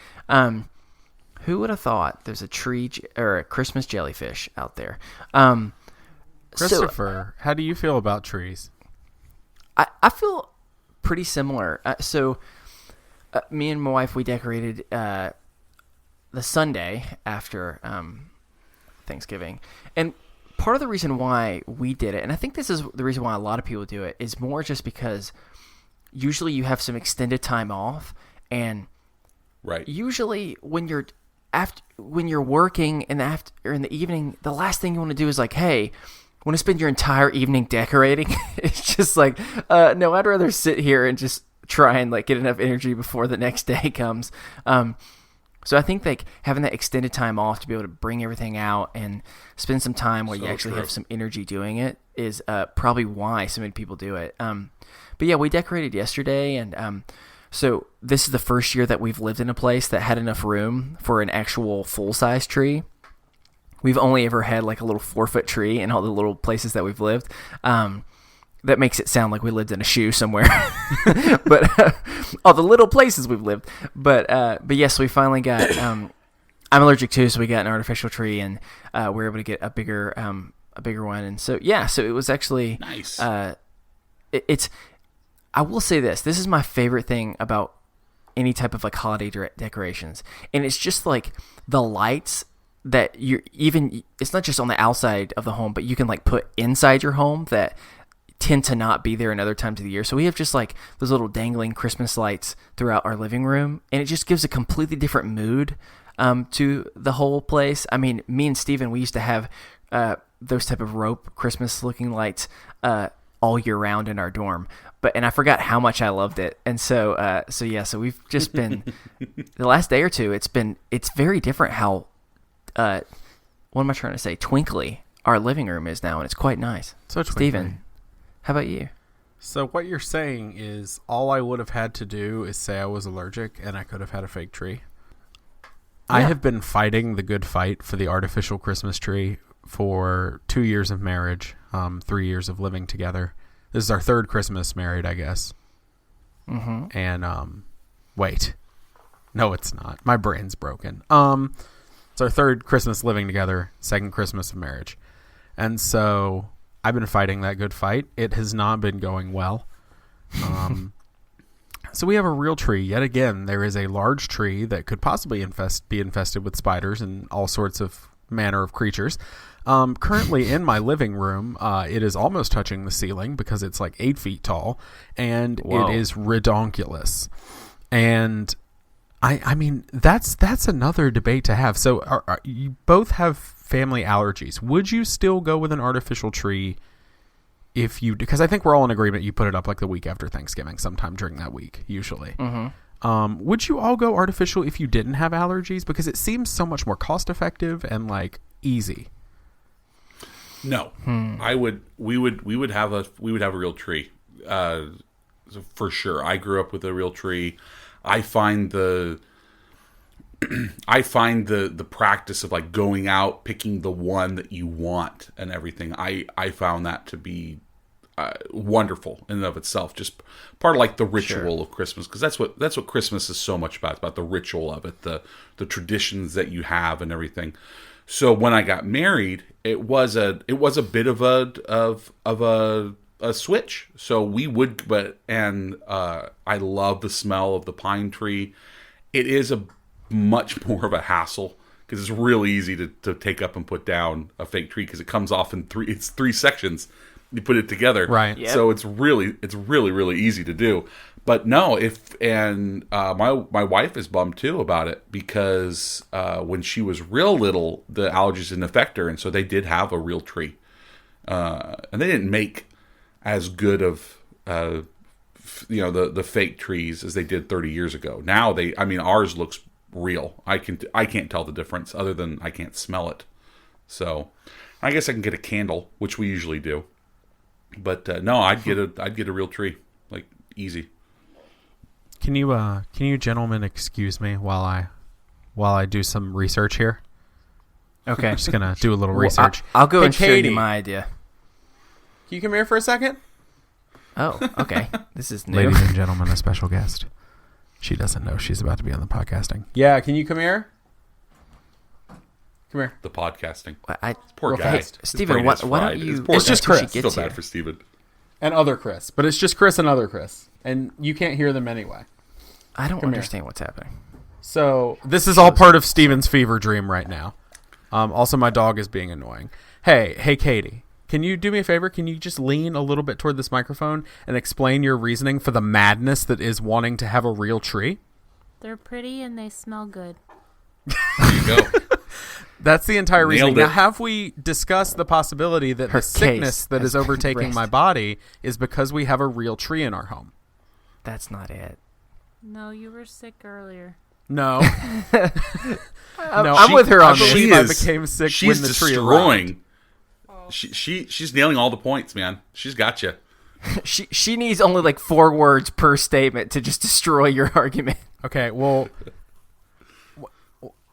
Speaker 4: Who would have thought there's a tree or a Christmas jellyfish out there?
Speaker 3: Christopher, how do you feel about trees?
Speaker 4: I feel pretty similar. Me and my wife, we decorated the Sunday after Thanksgiving. And part of the reason why we did it, and I think this is the reason why a lot of people do it, is more just because usually you have some extended time off, and
Speaker 5: right.
Speaker 4: Usually when you're working in the evening, the last thing you want to do is like, hey, want to spend your entire evening decorating? It's just like, no, I'd rather sit here and just try and like get enough energy before the next day comes. So I think like having that extended time off to be able to bring everything out and spend some time where you actually have some energy doing it is probably why so many people do it. But yeah, we decorated yesterday, and so this is the first year that we've lived in a place that had enough room for an actual full-size tree. We've only ever had like a little 4-foot tree in all the little places that we've lived. That makes it sound like we lived in a shoe somewhere, but all the little places we've lived. But yes, we finally got. I'm allergic too, so we got an artificial tree, and we were able to get a bigger one. And so yeah, so it was actually
Speaker 5: nice.
Speaker 4: it's. I will say this. This is my favorite thing about any type of like holiday decorations, and it's just like the lights that it's not just on the outside of the home, but you can like put inside your home that tend to not be there in other times of the year. So we have just like those little dangling Christmas lights throughout our living room, and it just gives a completely different mood to the whole place. I mean, me and Steven, we used to have those type of rope Christmas looking lights all year round in our dorm, and I forgot how much I loved it. And so we've just been the last day or two, it's very different how what am I trying to say, twinkly our living room is now, and it's quite nice.
Speaker 3: So twinkly.
Speaker 4: Steven, how about you?
Speaker 3: So what you're saying is all I would have had to do is say I was allergic and I could have had a fake tree. Yeah. I have been fighting the good fight for the artificial Christmas tree for 2 years of marriage, 3 years of living together. This is our third Christmas married, I guess.
Speaker 4: Mm-hmm.
Speaker 3: And wait. No, it's not. My brain's broken. It's our third Christmas living together, second Christmas of marriage. And so I've been fighting that good fight. It has not been going well. So we have a real tree. Yet again, there is a large tree that could possibly be infested with spiders and all sorts of manner of creatures. Currently in my living room, it is almost touching the ceiling because it's like 8 feet tall, and
Speaker 4: Whoa.
Speaker 3: It is redonkulous. And I mean, that's another debate to have. So you both have family allergies. Would you still go with an artificial tree because I think we're all in agreement you put it up like the week after Thanksgiving, sometime during that week, usually.
Speaker 4: Mm-hmm.
Speaker 3: Would you all go artificial if you didn't have allergies? Because it seems so much more cost effective and like easy.
Speaker 5: No, we would have a real tree, for sure. I grew up with a real tree. I find the practice of like going out, picking the one that you want and everything. I found that to be wonderful in and of itself. Just part of like the ritual of Christmas, because that's what Christmas is so much about. It's about the ritual of it, the traditions that you have and everything. So when I got married, it was a bit of a switch. So we would, I love the smell of the pine tree. It is a much more of a hassle because it's really easy to take up and put down a fake tree because it comes off in three sections. You put it together,
Speaker 3: right?
Speaker 4: Yep.
Speaker 5: So it's really easy to do. But no, my wife is bummed too about it because when she was real little, the allergies didn't affect her, and so they did have a real tree, and they didn't make as good of the fake trees as they did 30 years ago. Now ours looks real. I can't tell the difference other than I can't smell it. So I guess I can get a candle, which we usually do. But no, I'd get a real tree, like easy.
Speaker 3: Can you gentlemen excuse me while I do some research here?
Speaker 4: Okay.
Speaker 3: I'm just gonna do a little research.
Speaker 4: I'll go
Speaker 3: Hey,
Speaker 4: and show
Speaker 3: Katie,
Speaker 4: you my idea.
Speaker 3: Can you come here for a second?
Speaker 4: Oh, okay. This is new.
Speaker 3: Ladies and gentlemen, a special guest. She doesn't know she's about to be on the podcasting. Yeah, can you come here? Come here.
Speaker 5: The podcasting. Poor
Speaker 3: Real
Speaker 5: guy.
Speaker 3: fast.
Speaker 4: Steven, why don't you...
Speaker 3: It's just
Speaker 4: until she
Speaker 3: Chris.
Speaker 5: Feel
Speaker 4: gets
Speaker 5: bad
Speaker 4: here.
Speaker 5: for Steven.
Speaker 3: And other Chris. But it's just Chris and other Chris. And you can't hear them anyway.
Speaker 4: I don't
Speaker 3: Come here.
Speaker 4: understand what's happening.
Speaker 3: So this is all part of Steven's fever dream right now. Also, my dog is being annoying. Hey, Katie, can you do me a favor? Can you just lean a little bit toward this microphone and explain your reasoning for the madness that is wanting to have a real tree?
Speaker 6: They're pretty and they smell good.
Speaker 5: There you go.
Speaker 3: That's the entire reasoning.
Speaker 5: Nailed it.
Speaker 3: Now, have we discussed the possibility that
Speaker 4: Her
Speaker 3: the sickness
Speaker 4: case
Speaker 3: that is
Speaker 4: has been
Speaker 3: overtaking
Speaker 4: raised.
Speaker 3: my body is because we have a real tree in our home?
Speaker 4: That's not it.
Speaker 6: No, you were sick earlier.
Speaker 3: No.
Speaker 4: I'm with her on
Speaker 3: I
Speaker 4: this.
Speaker 3: believe I became sick
Speaker 5: She's
Speaker 3: when the tree
Speaker 5: destroying.
Speaker 3: arrived.
Speaker 5: She's nailing all the points, man. She's got you.
Speaker 4: She needs only like 4 words per statement to just destroy your argument.
Speaker 3: Okay, well,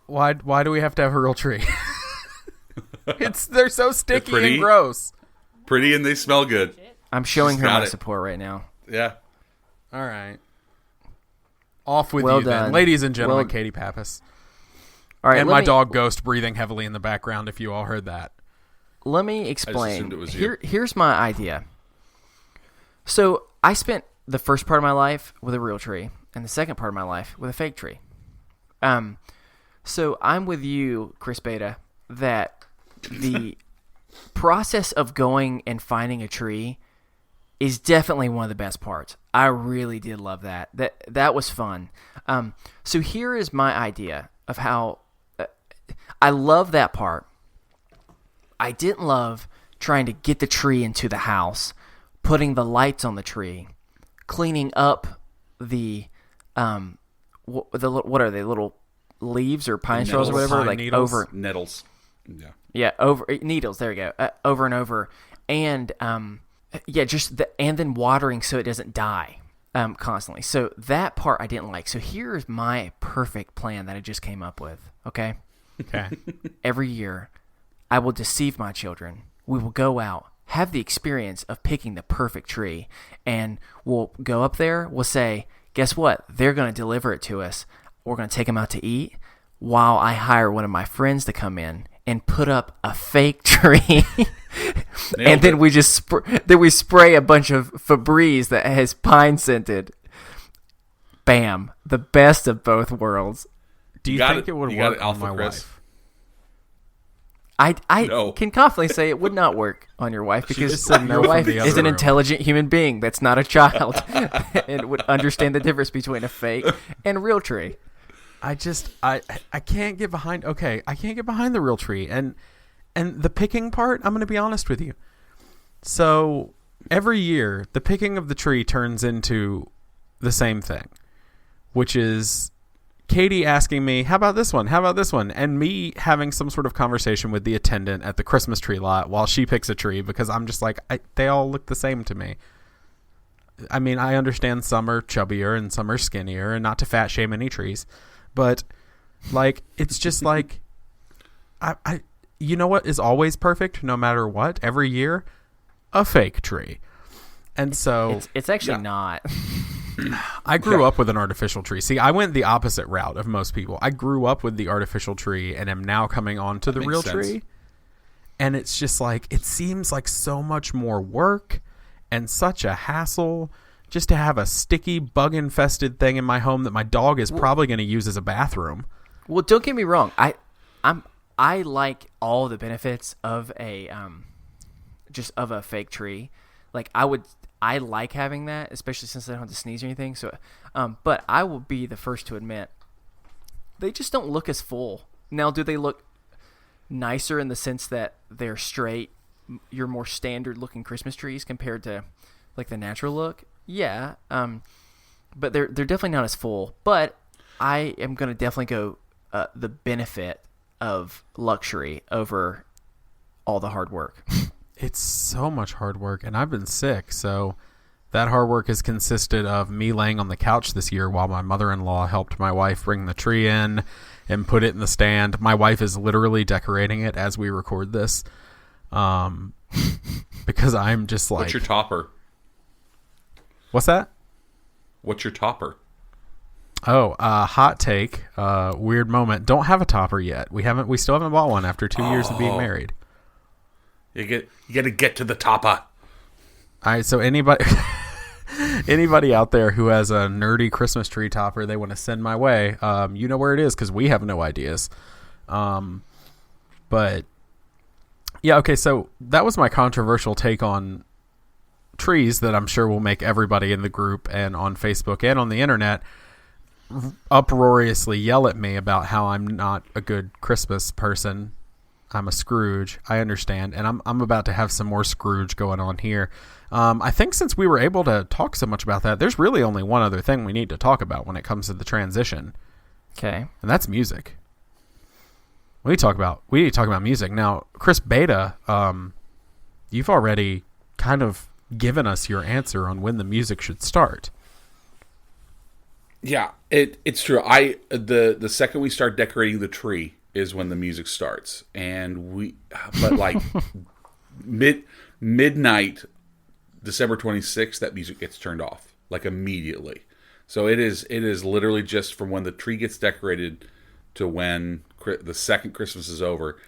Speaker 3: why do we have to have a real tree? They're so sticky
Speaker 5: pretty.
Speaker 3: and gross.
Speaker 5: Pretty and they smell good.
Speaker 4: I'm showing
Speaker 5: She's
Speaker 4: her
Speaker 5: got
Speaker 4: my
Speaker 5: it.
Speaker 4: support right now.
Speaker 5: Yeah.
Speaker 3: All right. Off with
Speaker 4: Well
Speaker 3: you then.
Speaker 4: done.
Speaker 3: Ladies and gentlemen,
Speaker 4: Well-
Speaker 3: Katie Pappas.
Speaker 4: All right,
Speaker 3: And
Speaker 4: let
Speaker 3: my
Speaker 4: me-
Speaker 3: dog Ghost breathing heavily in the background if you all heard that.
Speaker 4: Let me explain.
Speaker 5: assumed it was you.
Speaker 4: Here's my idea. So I spent the first part of my life with a real tree and the second part of my life with a fake tree. So I'm with you, Chris Beta, that the process of going and finding a tree is definitely one of the best parts. I really did love that. That was fun. So here is my idea of how I love that part. I didn't love trying to get the tree into the house, putting the lights on the tree, cleaning up the what are they, little leaves or pine straws or whatever,
Speaker 3: Pine
Speaker 4: like
Speaker 3: needles.
Speaker 4: over
Speaker 5: Nettles.
Speaker 4: yeah over needles. There you go, over and over, and and then watering so it doesn't die constantly. So that part I didn't like. So here's my perfect plan that I just came up with. Okay. Every year, I will deceive my children. We will go out, have the experience of picking the perfect tree, and we'll go up there. We'll say, guess what? They're going to deliver it to us. We're going to take them out to eat while I hire one of my friends to come in and put up a fake tree. And then we just spray a bunch of Febreze that has pine scented. Bam. The best of both worlds.
Speaker 3: Do you think it would work on my
Speaker 5: Chris?
Speaker 3: wife?
Speaker 4: I
Speaker 5: No.
Speaker 4: can confidently say it would not work on your wife because
Speaker 3: just said no
Speaker 4: your
Speaker 3: from
Speaker 4: wife
Speaker 3: the
Speaker 4: is
Speaker 3: other
Speaker 4: an
Speaker 3: room.
Speaker 4: intelligent human being that's not a child and would understand the difference between a fake and real tree.
Speaker 3: I can't get behind. Okay, I can't get behind the real tree and the picking part. I'm going to be honest with you. So every year, the picking of the tree turns into the same thing, which is Katie asking me, "How about this one? How about this one?" And me having some sort of conversation with the attendant at the Christmas tree lot while she picks a tree because I'm just like, they all look the same to me. I mean, I understand some are chubbier and some are skinnier, and not to fat shame any trees. But, like, it's just like, you know what is always perfect no matter what? Every year, a fake tree. And so
Speaker 4: It's actually not.
Speaker 3: I grew up with an artificial tree. See, I went the opposite route of most people. I grew up with the artificial tree and am now coming on to the real tree. And it's just like, it seems like so much more work and such a hassle just to have a sticky, bug-infested thing in my home that my dog is probably going to use as a bathroom.
Speaker 4: Well, don't get me wrong. I like all the benefits of a of a fake tree. Like I like having that, especially since I don't have to sneeze or anything. So, but I will be the first to admit they just don't look as full. Now, do they look nicer in the sense that they're straight, your more standard looking Christmas trees compared to like the natural look? Yeah. But they're definitely not as full. But I am going to definitely go the benefit of luxury over all the hard work.
Speaker 3: It's so much hard work, and I've been sick, so that hard work has consisted of me laying on the couch this year while my mother-in-law helped my wife bring the tree in and put it in the stand. My wife is literally decorating it as we record this, because I'm just like...
Speaker 5: What's your topper?
Speaker 3: What's that?
Speaker 5: What's your topper?
Speaker 3: Oh, hot take, weird moment. Don't have a topper yet. We still haven't bought one after 2 years of being married.
Speaker 5: You got to get to the topper.
Speaker 3: All right, so anybody out there who has a nerdy Christmas tree topper they want to send my way, you know where it is because we have no ideas. But yeah, okay, so that was my controversial take on trees that I'm sure will make everybody in the group and on Facebook and on the internet uproariously yell at me about how I'm not a good Christmas person. I'm a Scrooge. I understand. And I'm about to have some more Scrooge going on here. I think since we were able to talk so much about that, there's really only one other thing we need to talk about when it comes to the transition.
Speaker 4: Okay.
Speaker 3: And that's music. We need to talk about music. Now, Chris Beta, you've already kind of given us your answer on when the music should start.
Speaker 5: Yeah, it's true. The second we start decorating the tree is when the music starts, but like midnight, December 26th, that music gets turned off like immediately. So it is literally just from when the tree gets decorated to when the second Christmas is over.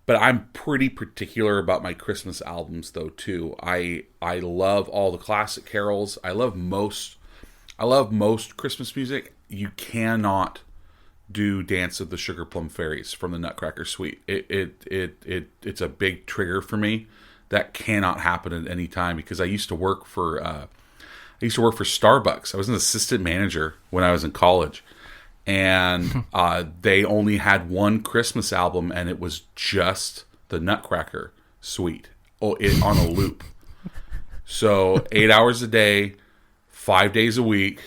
Speaker 5: But I'm pretty particular about my Christmas albums, though, too. I love all the classic carols. I love most Christmas music. You cannot do Dance of the Sugar Plum Fairies from the Nutcracker Suite. It's a big trigger for me. That cannot happen at any time, because I used to work for Starbucks. I was an assistant manager when I was in college. And they only had one Christmas album, and it was just the Nutcracker Suite on a loop. So 8 hours a day, 5 days a week,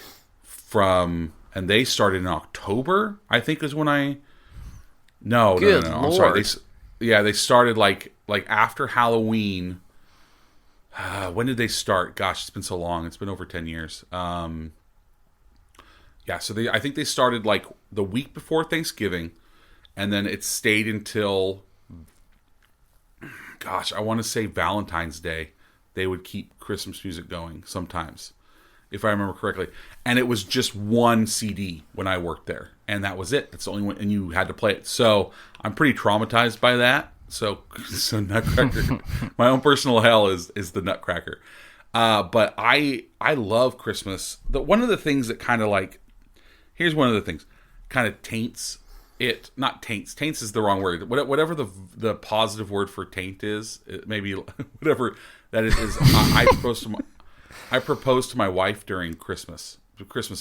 Speaker 5: and they started in October, I think is when No. I'm sorry. They started like after Halloween. When did they start? Gosh, it's been so long. It's been over 10 years. So I think they started like the week before Thanksgiving, and then it stayed until, I want to say Valentine's Day. They would keep Christmas music going sometimes, if I remember correctly. And it was just one CD when I worked there, and that was it. That's the only one, and you had to play it. So I'm pretty traumatized by that. So Nutcracker, my own personal hell is the Nutcracker. But I love Christmas. One of the things that kind of like, here's one of the things, kind of taints it. Not taints. Taints is the wrong word. Whatever the positive word for taint is, maybe whatever that is. I proposed to my wife during Christmas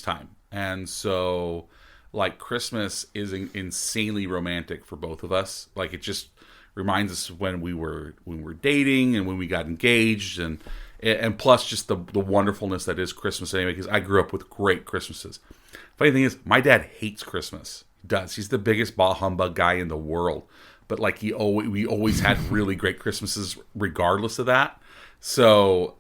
Speaker 5: time, and so like Christmas is insanely romantic for both of us. Like it just reminds us when we were dating and when we got engaged, and plus just the wonderfulness that is Christmas anyway. Because I grew up with great Christmases. Funny thing is, my dad hates Christmas. He does. He's the biggest bah humbug guy in the world. But like we always had really great Christmases regardless of that. So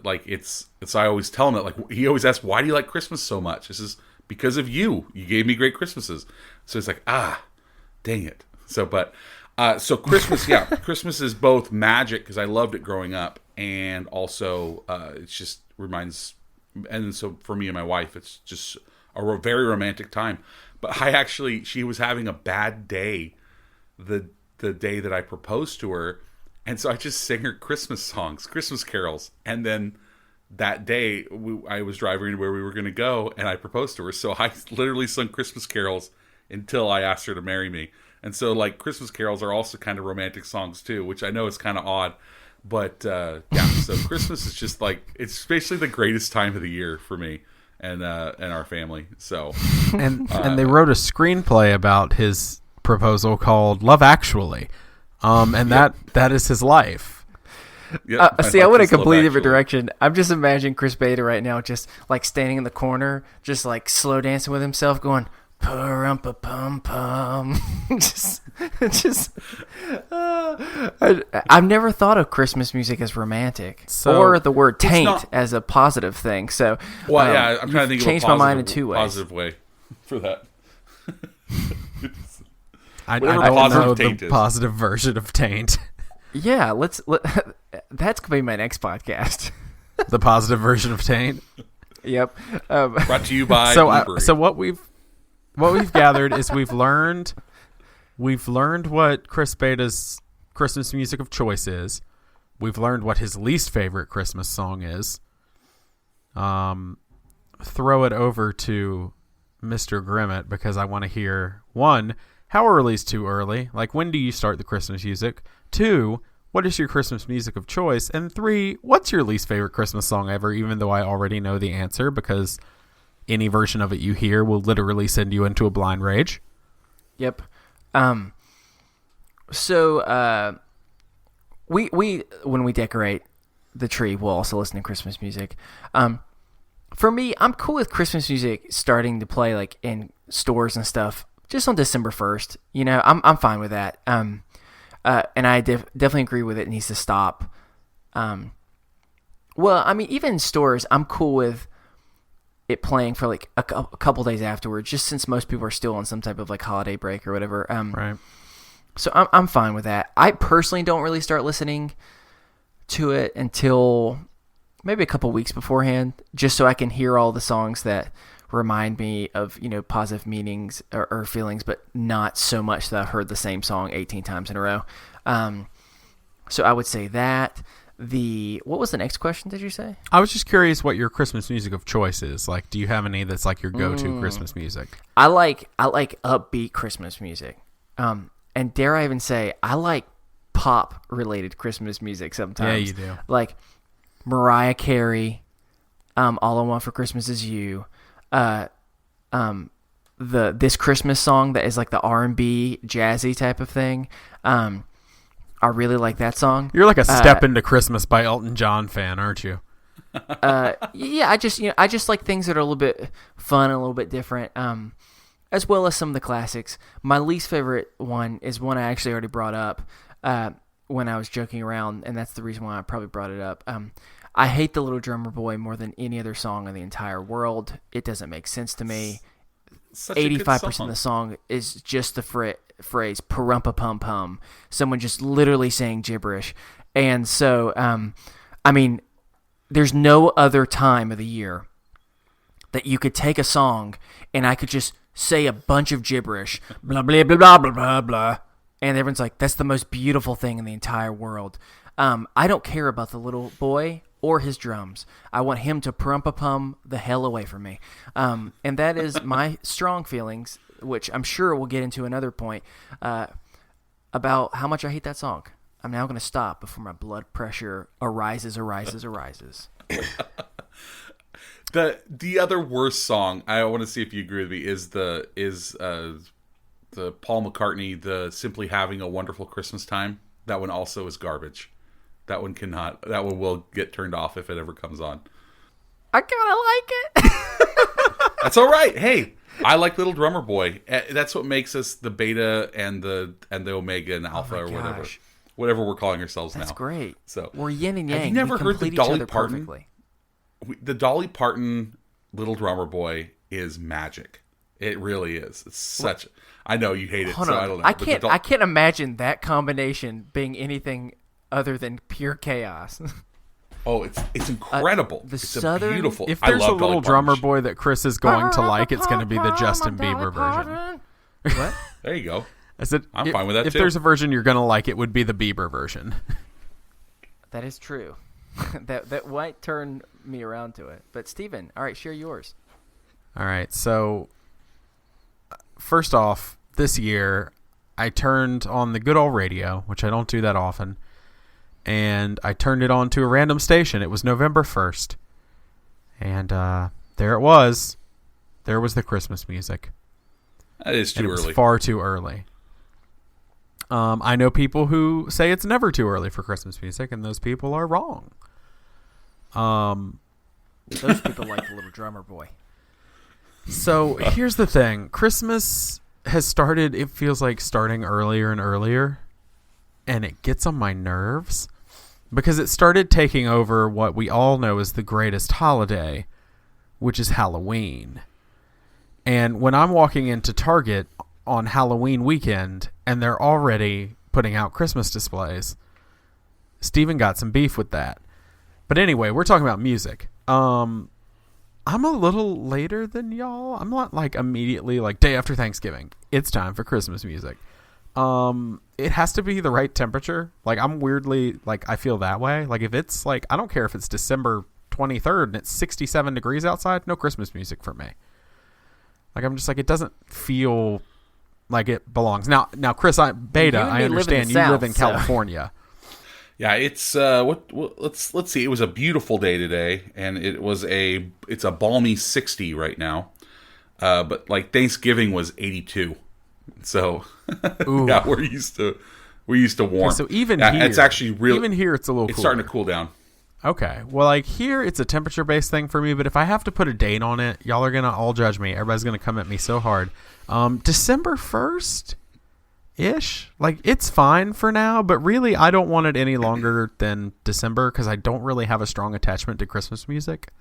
Speaker 5: like it's I always tell him that, like, he always asks, why do you like Christmas so much? This is because of you. You gave me great Christmases. So it's like, dang it. So so Christmas, Christmas is both magic because I loved it growing up, and also it just reminds. And so for me and my wife, it's just a very romantic time. But she was having a bad day the day that I proposed to her, and so I just sang her Christmas songs, Christmas carols, and then that day I was driving to where we were going to go, and I proposed to her. So I literally sung Christmas carols until I asked her to marry me. And so like Christmas carols are also kind of romantic songs too, which I know is kind of odd. But so Christmas is just like, it's basically the greatest time of the year for me and our family. So
Speaker 3: and they wrote a screenplay about his proposal called Love Actually, and that is his life.
Speaker 5: Yep,
Speaker 4: I went a completely different direction. I'm just imagining Chris Braaten right now, just like standing in the corner, just like slow dancing with himself, going pum-pum-pum. I've never thought of Christmas music as romantic, or the word taint as a positive thing. So,
Speaker 5: I'm trying to think of
Speaker 4: changed my mind in two ways.
Speaker 5: Positive way for that.
Speaker 3: I don't know the positive version of taint.
Speaker 4: Yeah, that's gonna be my next podcast.
Speaker 3: The positive version of taint.
Speaker 4: Yep.
Speaker 5: Brought to you by
Speaker 3: so what we've gathered is we've learned what Chris Braaten's Christmas music of choice is. We've learned what his least favorite Christmas song is. Throw it over to Mr. Grimmett, because I want to hear, 1, how early is too early? Like, when do you start the Christmas music? 2, what is your Christmas music of choice? And 3, what's your least favorite Christmas song ever, even though I already know the answer, because any version of it you hear will literally send you into a blind rage.
Speaker 4: Yep. So we when we decorate the tree, we'll also listen to Christmas music. For me, I'm cool with Christmas music starting to play like in stores and stuff just on December 1st. You know, I'm fine with that. And I definitely agree with it. It needs to stop. Well, I mean, even in stores, I'm cool with it playing for like a couple days afterwards, just since most people are still on some type of like holiday break or whatever.
Speaker 3: Right.
Speaker 4: So I'm fine with that. I personally don't really start listening to it until maybe a couple weeks beforehand, just so I can hear all the songs that remind me of, you know, positive meanings or feelings, but not so much that I've heard the same song 18 times in a row. So I would say that. What was the next question, did you say?
Speaker 3: I was just curious what your Christmas music of choice is. Like, do you have any that's like your go-to Christmas music?
Speaker 4: I like upbeat Christmas music. And dare I even say, I like pop-related Christmas music sometimes.
Speaker 3: Yeah, you do.
Speaker 4: Like Mariah Carey, All I Want for Christmas Is You, this Christmas song that is like the R&B jazzy type of thing. I really like that song.
Speaker 3: You're like a Step Into Christmas by Elton John fan, aren't you?
Speaker 4: Yeah, I just like things that are a little bit fun and a little bit different, as well as some of the classics. My least favorite one is one I actually already brought up when I was joking around, and that's the reason why I probably brought it up. I hate The Little Drummer Boy more than any other song in the entire world. It doesn't make sense to me. 85% of the song is just the phrase "parumpa-pum-pum," someone just literally saying gibberish. And so, I mean, there's no other time of the year that you could take a song and I could just say a bunch of gibberish, blah, blah, blah, blah, blah, blah, blah, and everyone's like, that's the most beautiful thing in the entire world. I don't care about the little boy or his drums. I want him to parumpa-pum the hell away from me. And that is my strong feelings, which I'm sure we'll get into another point, about how much I hate that song. I'm now going to stop before my blood pressure arises.
Speaker 5: The other worst song, I want to see if you agree with me, is the Paul McCartney, the Simply Having a Wonderful Christmas Time. That one also is garbage. That one will get turned off if it ever comes on.
Speaker 4: I kind of like it.
Speaker 5: That's all right. Hey, I like Little Drummer Boy. That's what makes us the beta and the omega and alpha or whatever we're calling ourselves now.
Speaker 4: That's great.
Speaker 5: So
Speaker 4: we're yin and yang.
Speaker 5: Have you never heard the Dolly Parton?
Speaker 4: Perfectly.
Speaker 5: The Dolly Parton Little Drummer Boy is magic. It really is. It's such. I know you hate it, so I don't know.
Speaker 4: I can't imagine that combination being anything other than pure chaos.
Speaker 5: Oh, it's incredible. It's beautiful.
Speaker 3: If there's a Little Drummer Boy that Chris is going to like, it's going to be the Justin Bieber version.
Speaker 4: What?
Speaker 5: There you go.
Speaker 3: I said,
Speaker 5: I'm fine with that,
Speaker 3: if
Speaker 5: too.
Speaker 3: there's a version you're going to like, it would be the Bieber version.
Speaker 4: That is true. that might turn me around to it. But Steven, all right, share yours.
Speaker 3: All right, so first off, this year I turned on the good old radio, which I don't do that often, and I turned it on to a random station. It was November 1st, and there it was. There was the Christmas music.
Speaker 5: That is too early.
Speaker 3: It was far too early. I know people who say it's never too early for Christmas music, and those people are wrong.
Speaker 4: Those people like the Little Drummer Boy.
Speaker 3: So here's the thing. Christmas has started, it feels like starting earlier and earlier, and it gets on my nerves because it started taking over what we all know is the greatest holiday, which is Halloween. And when I'm walking into Target on Halloween weekend and they're already putting out Christmas displays, Steven got some beef with that. But anyway, we're talking about music. I'm a little later than y'all. I'm not like immediately like day after Thanksgiving. It's time for Christmas music. It has to be the right temperature. Like I'm weirdly like I feel that way. Like if it's like I don't care if it's December 23rd and it's 67 degrees outside, no Christmas music for me. Like I'm just like it doesn't feel like it belongs. Now Chris, I understand you live in California.
Speaker 5: Yeah, it's let's see. It was a beautiful day today, and it's a balmy 60 right now. But like Thanksgiving was 82, so yeah, we're used to warm.
Speaker 3: Okay, so even
Speaker 5: here,
Speaker 3: it's
Speaker 5: actually really
Speaker 3: even here it's a little.
Speaker 5: It's starting to cool down.
Speaker 3: Okay, well, like here it's a temperature based thing for me, but if I have to put a date on it, y'all are gonna all judge me. Everybody's gonna come at me so hard. December 1st. Ish, like it's fine for now, but really I don't want it any longer than December because I don't really have a strong attachment to Christmas music.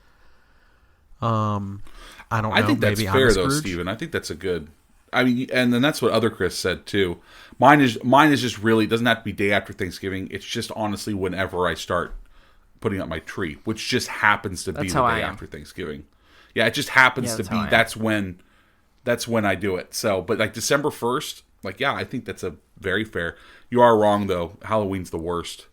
Speaker 3: I don't know.
Speaker 5: I think that's
Speaker 3: maybe
Speaker 5: fair
Speaker 3: I'm
Speaker 5: though,
Speaker 3: Scrooge.
Speaker 5: Steven. I think that's a good. I mean, and then that's what other Chris said too. Mine is just really, it doesn't have to be day after Thanksgiving. It's just honestly whenever I start putting up my tree, which just happens to be the day after Thanksgiving. Yeah, it just happens to be. That's when I do it. So, but like December 1st. Like, yeah, I think that's a very fair. You are wrong though. Halloween's the worst.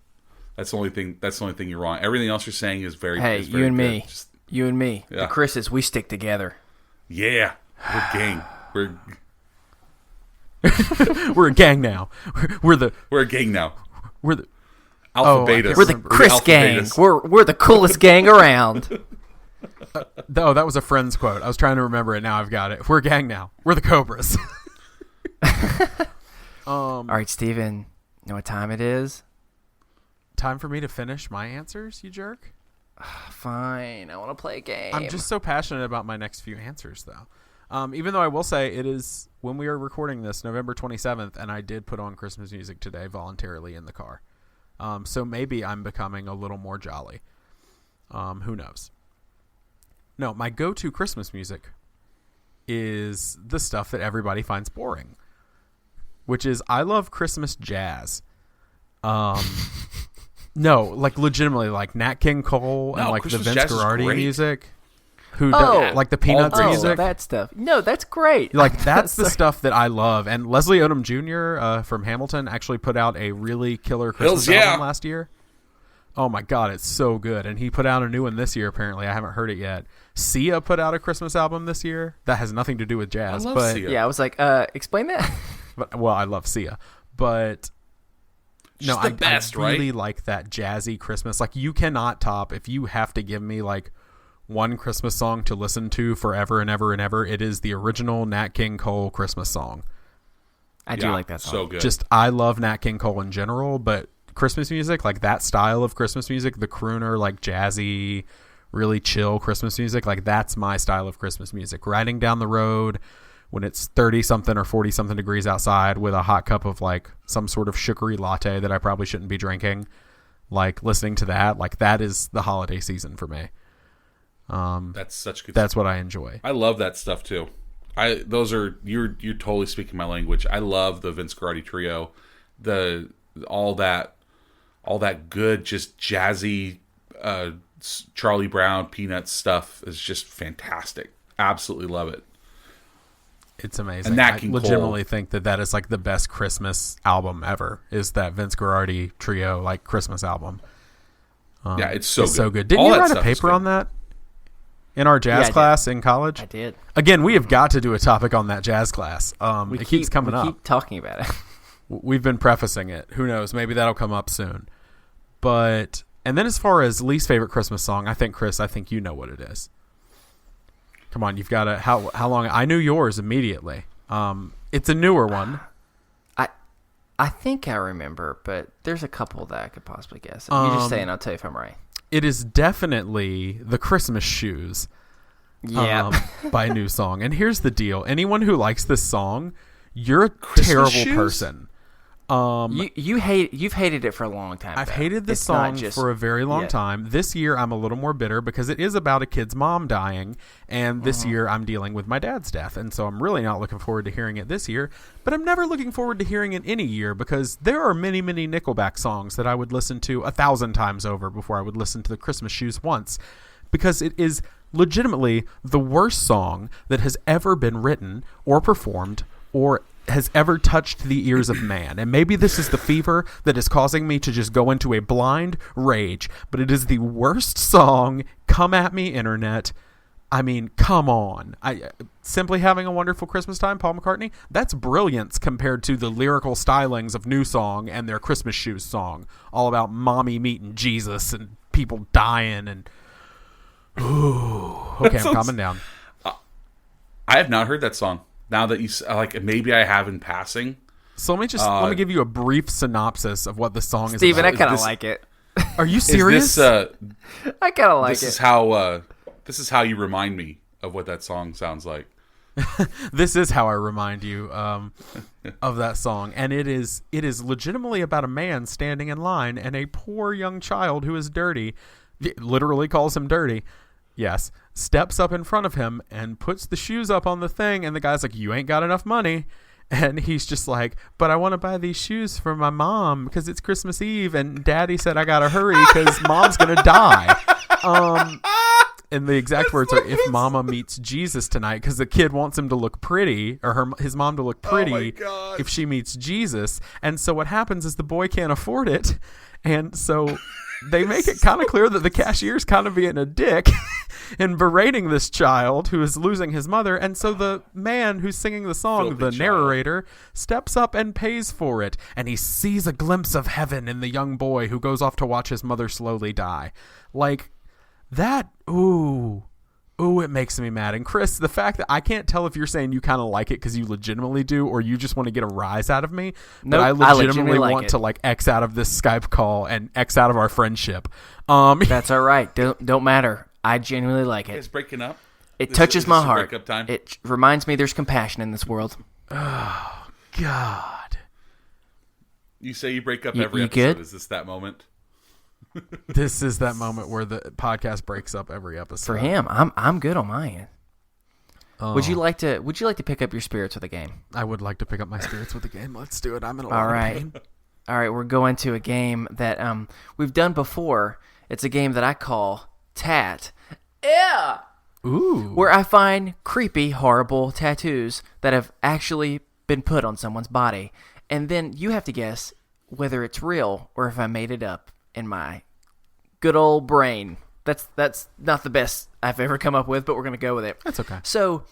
Speaker 5: That's the only thing. That's the only thing you're wrong. Everything else you're saying is very.
Speaker 4: Hey,
Speaker 5: is very
Speaker 4: you and
Speaker 5: good.
Speaker 4: me. You and me.
Speaker 5: Yeah.
Speaker 4: The Chris's, we stick together.
Speaker 5: Yeah, we're gang.
Speaker 3: We're a gang now. We're
Speaker 5: We're a gang now.
Speaker 3: the
Speaker 5: Alpha
Speaker 3: I
Speaker 5: Betas.
Speaker 3: can't
Speaker 4: We're the
Speaker 3: remember.
Speaker 4: Chris
Speaker 5: Alpha
Speaker 4: gang.
Speaker 5: Betas.
Speaker 4: We're the coolest gang around.
Speaker 3: Oh, that was a Friends quote. I was trying to remember it. Now I've got it. We're a gang now. We're the Cobras.
Speaker 4: All right, Steven. You know what time it is?
Speaker 3: Time for me to finish my answers, you jerk.
Speaker 4: Fine. I want to play a game.
Speaker 3: I'm just so passionate about my next few answers, though. Even though I will say it is, when we are recording this, November 27th, and I did put on Christmas music today voluntarily in the car. So maybe I'm becoming a little more jolly. Who knows? No, my go-to Christmas music is the stuff that everybody finds boring, which is I love Christmas jazz. No, like legitimately, like Nat King Cole and like
Speaker 5: Christmas
Speaker 3: the Vince
Speaker 5: jazz is
Speaker 3: Guaraldi
Speaker 5: great.
Speaker 3: music. Who
Speaker 4: Oh.
Speaker 3: does like the Peanuts
Speaker 5: great
Speaker 3: music?
Speaker 4: that stuff. No, that's great.
Speaker 3: Like that's the stuff that I love. And Leslie Odom Jr. From Hamilton actually put out a really killer Christmas
Speaker 5: Hills, yeah.
Speaker 3: album last year. Oh my God, it's so good. And he put out a new one this year. Apparently, I haven't heard it yet. Sia put out a Christmas album this year that has nothing to do with jazz.
Speaker 5: I love
Speaker 3: but
Speaker 5: Sia.
Speaker 4: Yeah, I was like, explain that.
Speaker 3: But well, I love Sia, but no,
Speaker 5: She's the best,
Speaker 3: I really
Speaker 5: right?
Speaker 3: like that jazzy Christmas. Like you cannot top if you have to give me like one Christmas song to listen to forever and ever and ever. It is the original Nat King Cole Christmas song.
Speaker 4: I do
Speaker 5: Yeah,
Speaker 4: like that song.
Speaker 5: So good.
Speaker 3: Just I love Nat King Cole in general, but Christmas music, like that style of Christmas music, the crooner, like jazzy, really chill Christmas music, like that's my style of Christmas music. Riding down the road when it's 30 something or 40 something degrees outside with a hot cup of like some sort of sugary latte that I probably shouldn't be drinking, like listening to that, like that is the holiday season for me.
Speaker 5: That's such good.
Speaker 3: That's what I enjoy.
Speaker 5: I love that stuff too. You're totally speaking my language. I love the Vince Guaraldi trio, all that good just jazzy Charlie Brown Peanuts stuff is just fantastic. Absolutely love it.
Speaker 3: It's amazing.
Speaker 5: And Nat
Speaker 3: I
Speaker 5: King
Speaker 3: legitimately think that is like the best Christmas album ever, is that Vince Guaraldi trio like Christmas album.
Speaker 5: Yeah, it's so good.
Speaker 3: So good. Didn't
Speaker 5: All
Speaker 3: you
Speaker 5: that
Speaker 3: write a
Speaker 5: stuff is
Speaker 3: paper
Speaker 5: good.
Speaker 3: on that in our jazz
Speaker 4: I
Speaker 3: class in college?
Speaker 4: I did.
Speaker 3: Again, we have got to do a topic on that jazz class. It keeps coming up.
Speaker 4: Keep talking about it.
Speaker 3: We've been prefacing it. Who knows? Maybe that'll come up soon. But and then as far as least favorite Christmas song, I think Chris, you know what it is. Come on, you've got to how long? I knew yours immediately. It's a newer one.
Speaker 4: I think I remember, but there's a couple that I could possibly guess. You just say, and I'll tell you if I'm right.
Speaker 3: It is definitely the Christmas Shoes.
Speaker 4: Yeah.
Speaker 3: By New Song. And here's the deal. Anyone who likes this song, you're a
Speaker 5: Christmas
Speaker 3: terrible
Speaker 5: Shoes?
Speaker 3: person.
Speaker 4: You've hated it for a long time.
Speaker 3: I've
Speaker 4: though.
Speaker 3: hated this
Speaker 4: It's not
Speaker 3: song
Speaker 4: just-
Speaker 3: for a very long
Speaker 4: yeah.
Speaker 3: time. This year, I'm a little more bitter because it is about a kid's mom dying, and this year I'm dealing with my dad's death, and so I'm really not looking forward to hearing it this year, but I'm never looking forward to hearing it any year because there are many, many Nickelback songs that I would listen to 1,000 times over before I would listen to the Christmas Shoes once, because it is legitimately the worst song that has ever been written or performed or has ever touched the ears of man. And maybe this is the fever that is causing me to just go into a blind rage, but it is the worst song. Come at me, internet. I mean, come on. Simply Having a Wonderful Christmas Time, Paul McCartney, that's brilliance compared to the lyrical stylings of New Song and their Christmas Shoes song, all about mommy meeting Jesus and people dying and okay, I'm calming down.
Speaker 5: I have not heard that song. Now that you like, maybe I have in passing.
Speaker 3: So let me give you a brief synopsis of what the song
Speaker 4: Steven, I
Speaker 3: is about.
Speaker 4: kind of like it.
Speaker 3: Are you serious?
Speaker 5: Is
Speaker 4: I kind of like
Speaker 5: this
Speaker 4: it.
Speaker 5: is how you remind me of what that song sounds like.
Speaker 3: This is how I remind you of that song, and it is legitimately about a man standing in line and a poor young child who is dirty, literally calls him dirty. Yes, steps up in front of him and puts the shoes up on the thing, and the guy's like, "You ain't got enough money." And he's just like, "But I want to buy these shoes for my mom because it's Christmas Eve, and Daddy said I gotta hurry because Mom's gonna die." And the exact words are, if Mama meets Jesus tonight, because the kid wants him to look pretty, or his mom to look pretty if she meets Jesus. And so what happens is the boy can't afford it. And so they make it kind of clear that the cashier's kind of being a dick and berating this child who is losing his mother. And so the man who's singing the song, the narrator, steps up and pays for it. And he sees a glimpse of heaven in the young boy who goes off to watch his mother slowly die. Like, that, ooh, it makes me mad. And Chris, the fact that I can't tell if you're saying you kind of like it because you legitimately do, or you just want to get a rise out of me.
Speaker 4: Nope,
Speaker 3: but I legitimately
Speaker 4: like
Speaker 3: want
Speaker 4: it.
Speaker 3: to like X out of this Skype call and X out of our friendship.
Speaker 4: That's all right. Don't matter. I genuinely like
Speaker 5: You guys
Speaker 4: it.
Speaker 5: breaking up?
Speaker 4: It touches my
Speaker 5: a
Speaker 4: heart.
Speaker 5: breakup time?
Speaker 4: It reminds me there's compassion in this world.
Speaker 3: God.
Speaker 5: You say you break up
Speaker 4: You-
Speaker 5: every
Speaker 4: you
Speaker 5: episode.
Speaker 4: good?
Speaker 5: Is this that moment?
Speaker 3: This is that moment where the podcast breaks up every episode.
Speaker 4: For him, I'm good on my end. Would you like to pick up your spirits with a game?
Speaker 3: I would like to pick up my spirits with the game. Let's do it. I'm in a lot
Speaker 4: All
Speaker 3: of
Speaker 4: right.
Speaker 3: pain.
Speaker 4: All right, we're going to a game that we've done before. It's a game that I call Tat. Yeah.
Speaker 3: Ooh.
Speaker 4: Where I find creepy, horrible tattoos that have actually been put on someone's body. And then you have to guess whether it's real or if I made it up in my good old brain. That's not the best I've ever come up with, but we're going to go with it.
Speaker 3: That's okay.
Speaker 4: So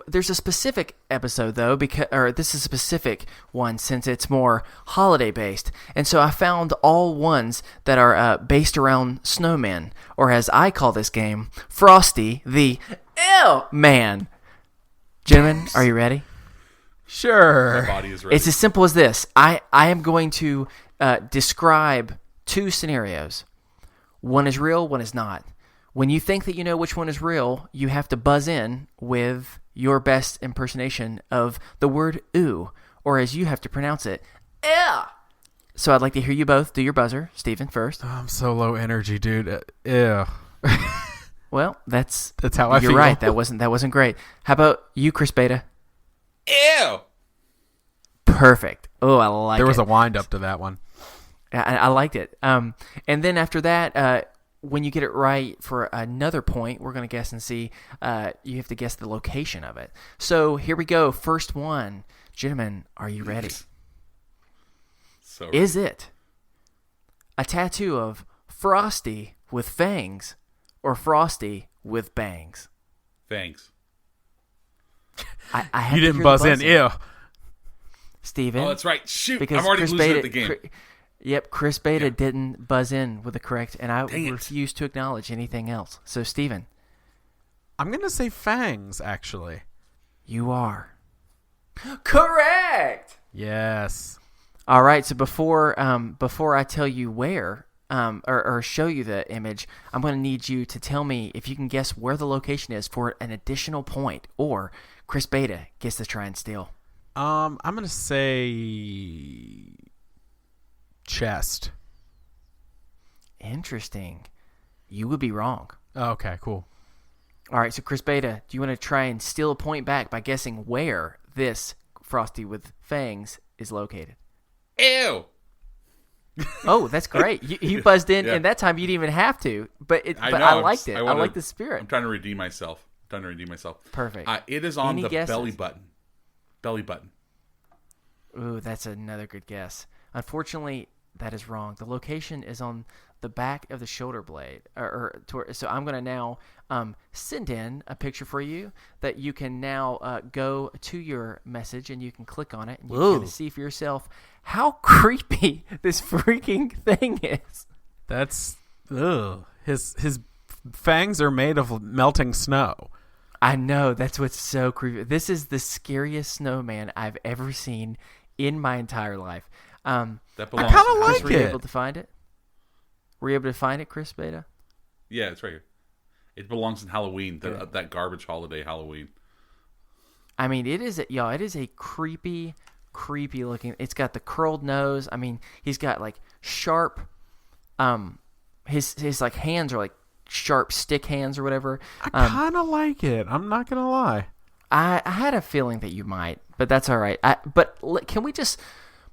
Speaker 4: there's a specific episode though, this is a specific one since it's more holiday based, and so I found all ones that are based around snowmen, or as I call this game, Frosty the Man. Gentlemen, are you ready?
Speaker 3: Sure.
Speaker 5: My body is ready.
Speaker 4: It's as simple as this. I am going to describe two scenarios. One is real, one is not. When you think that you know which one is real, you have to buzz in with your best impersonation of the word ooh, or as you have to pronounce it, yeah. So I'd like to hear you both do your buzzer. Stephen first.
Speaker 3: I'm so low energy, dude. Ew.
Speaker 4: Well, that's
Speaker 3: how I
Speaker 4: You're
Speaker 3: feel.
Speaker 4: right. That wasn't great. How about you, Chris Beta?
Speaker 5: Ew.
Speaker 4: Perfect. Oh, I like it.
Speaker 3: There was a wind up to that one.
Speaker 4: I liked it. And then after that, when you get it right for another point, we're going to guess and see. You have to guess the location of it. So here we go. First one. Gentlemen, are you ready?
Speaker 5: So
Speaker 4: Is it a tattoo of Frosty with fangs or Frosty with bangs?
Speaker 5: thanks.
Speaker 4: I have
Speaker 3: You
Speaker 4: to
Speaker 3: didn't
Speaker 4: hear the
Speaker 3: buzz in.
Speaker 4: buzzing.
Speaker 3: Ew.
Speaker 4: Steven.
Speaker 5: Oh, that's right. Shoot,
Speaker 4: Because
Speaker 5: I'm already
Speaker 4: Chris
Speaker 5: losing
Speaker 4: Beta,
Speaker 5: at the game.
Speaker 4: Chris Beta
Speaker 5: Yeah.
Speaker 4: didn't buzz in with the correct, and I
Speaker 5: Dang it.
Speaker 4: refuse to acknowledge anything else. So, Steven,
Speaker 3: I'm going to say fangs, actually.
Speaker 4: you are correct.
Speaker 3: Yes.
Speaker 4: All right. So before I tell you where, or show you the image, I'm going to need you to tell me if you can guess where the location is for an additional point, or Chris Beta gets to try and steal.
Speaker 3: I'm going to say chest.
Speaker 4: Interesting. You would be wrong.
Speaker 3: Oh, okay, cool.
Speaker 4: All right, so Chris Beta, do you want to try and steal a point back by guessing where this Frosty with fangs is located?
Speaker 5: Ew.
Speaker 4: Oh, that's great. You buzzed in,
Speaker 5: Yeah.
Speaker 4: and that time you didn't even have to. But I
Speaker 5: know,
Speaker 4: liked it. I
Speaker 5: wanna-
Speaker 4: like the spirit.
Speaker 5: I'm trying to redeem myself.
Speaker 4: Perfect.
Speaker 5: It is on
Speaker 4: Any
Speaker 5: the
Speaker 4: guesses?
Speaker 5: belly button. Belly button.
Speaker 4: Ooh, that's another good guess. Unfortunately, that is wrong. The location is on the back of the shoulder blade. So I'm going to now send in a picture for you that you can now go to your message and you can click on it and you
Speaker 3: Ooh.
Speaker 4: can see for yourself how creepy this freaking thing is.
Speaker 3: That's ugh. His fangs are made of melting snow.
Speaker 4: I know, that's what's so creepy. This is the scariest snowman I've ever seen in my entire life.
Speaker 5: That
Speaker 3: I
Speaker 5: belongs.
Speaker 3: kind of
Speaker 5: to-
Speaker 3: like
Speaker 4: Were you
Speaker 3: it.
Speaker 4: able to find it? Were you able to find it, Chris Beta?
Speaker 5: Yeah, it's right here. It belongs in Halloween. That garbage holiday Halloween.
Speaker 4: I mean, it is a creepy looking. It's got the curled nose. I mean, he's got like sharp, his like hands are like sharp stick hands or whatever.
Speaker 3: I kind of like it. I'm not going to lie.
Speaker 4: I had a feeling that you might, but that's all right. Can we just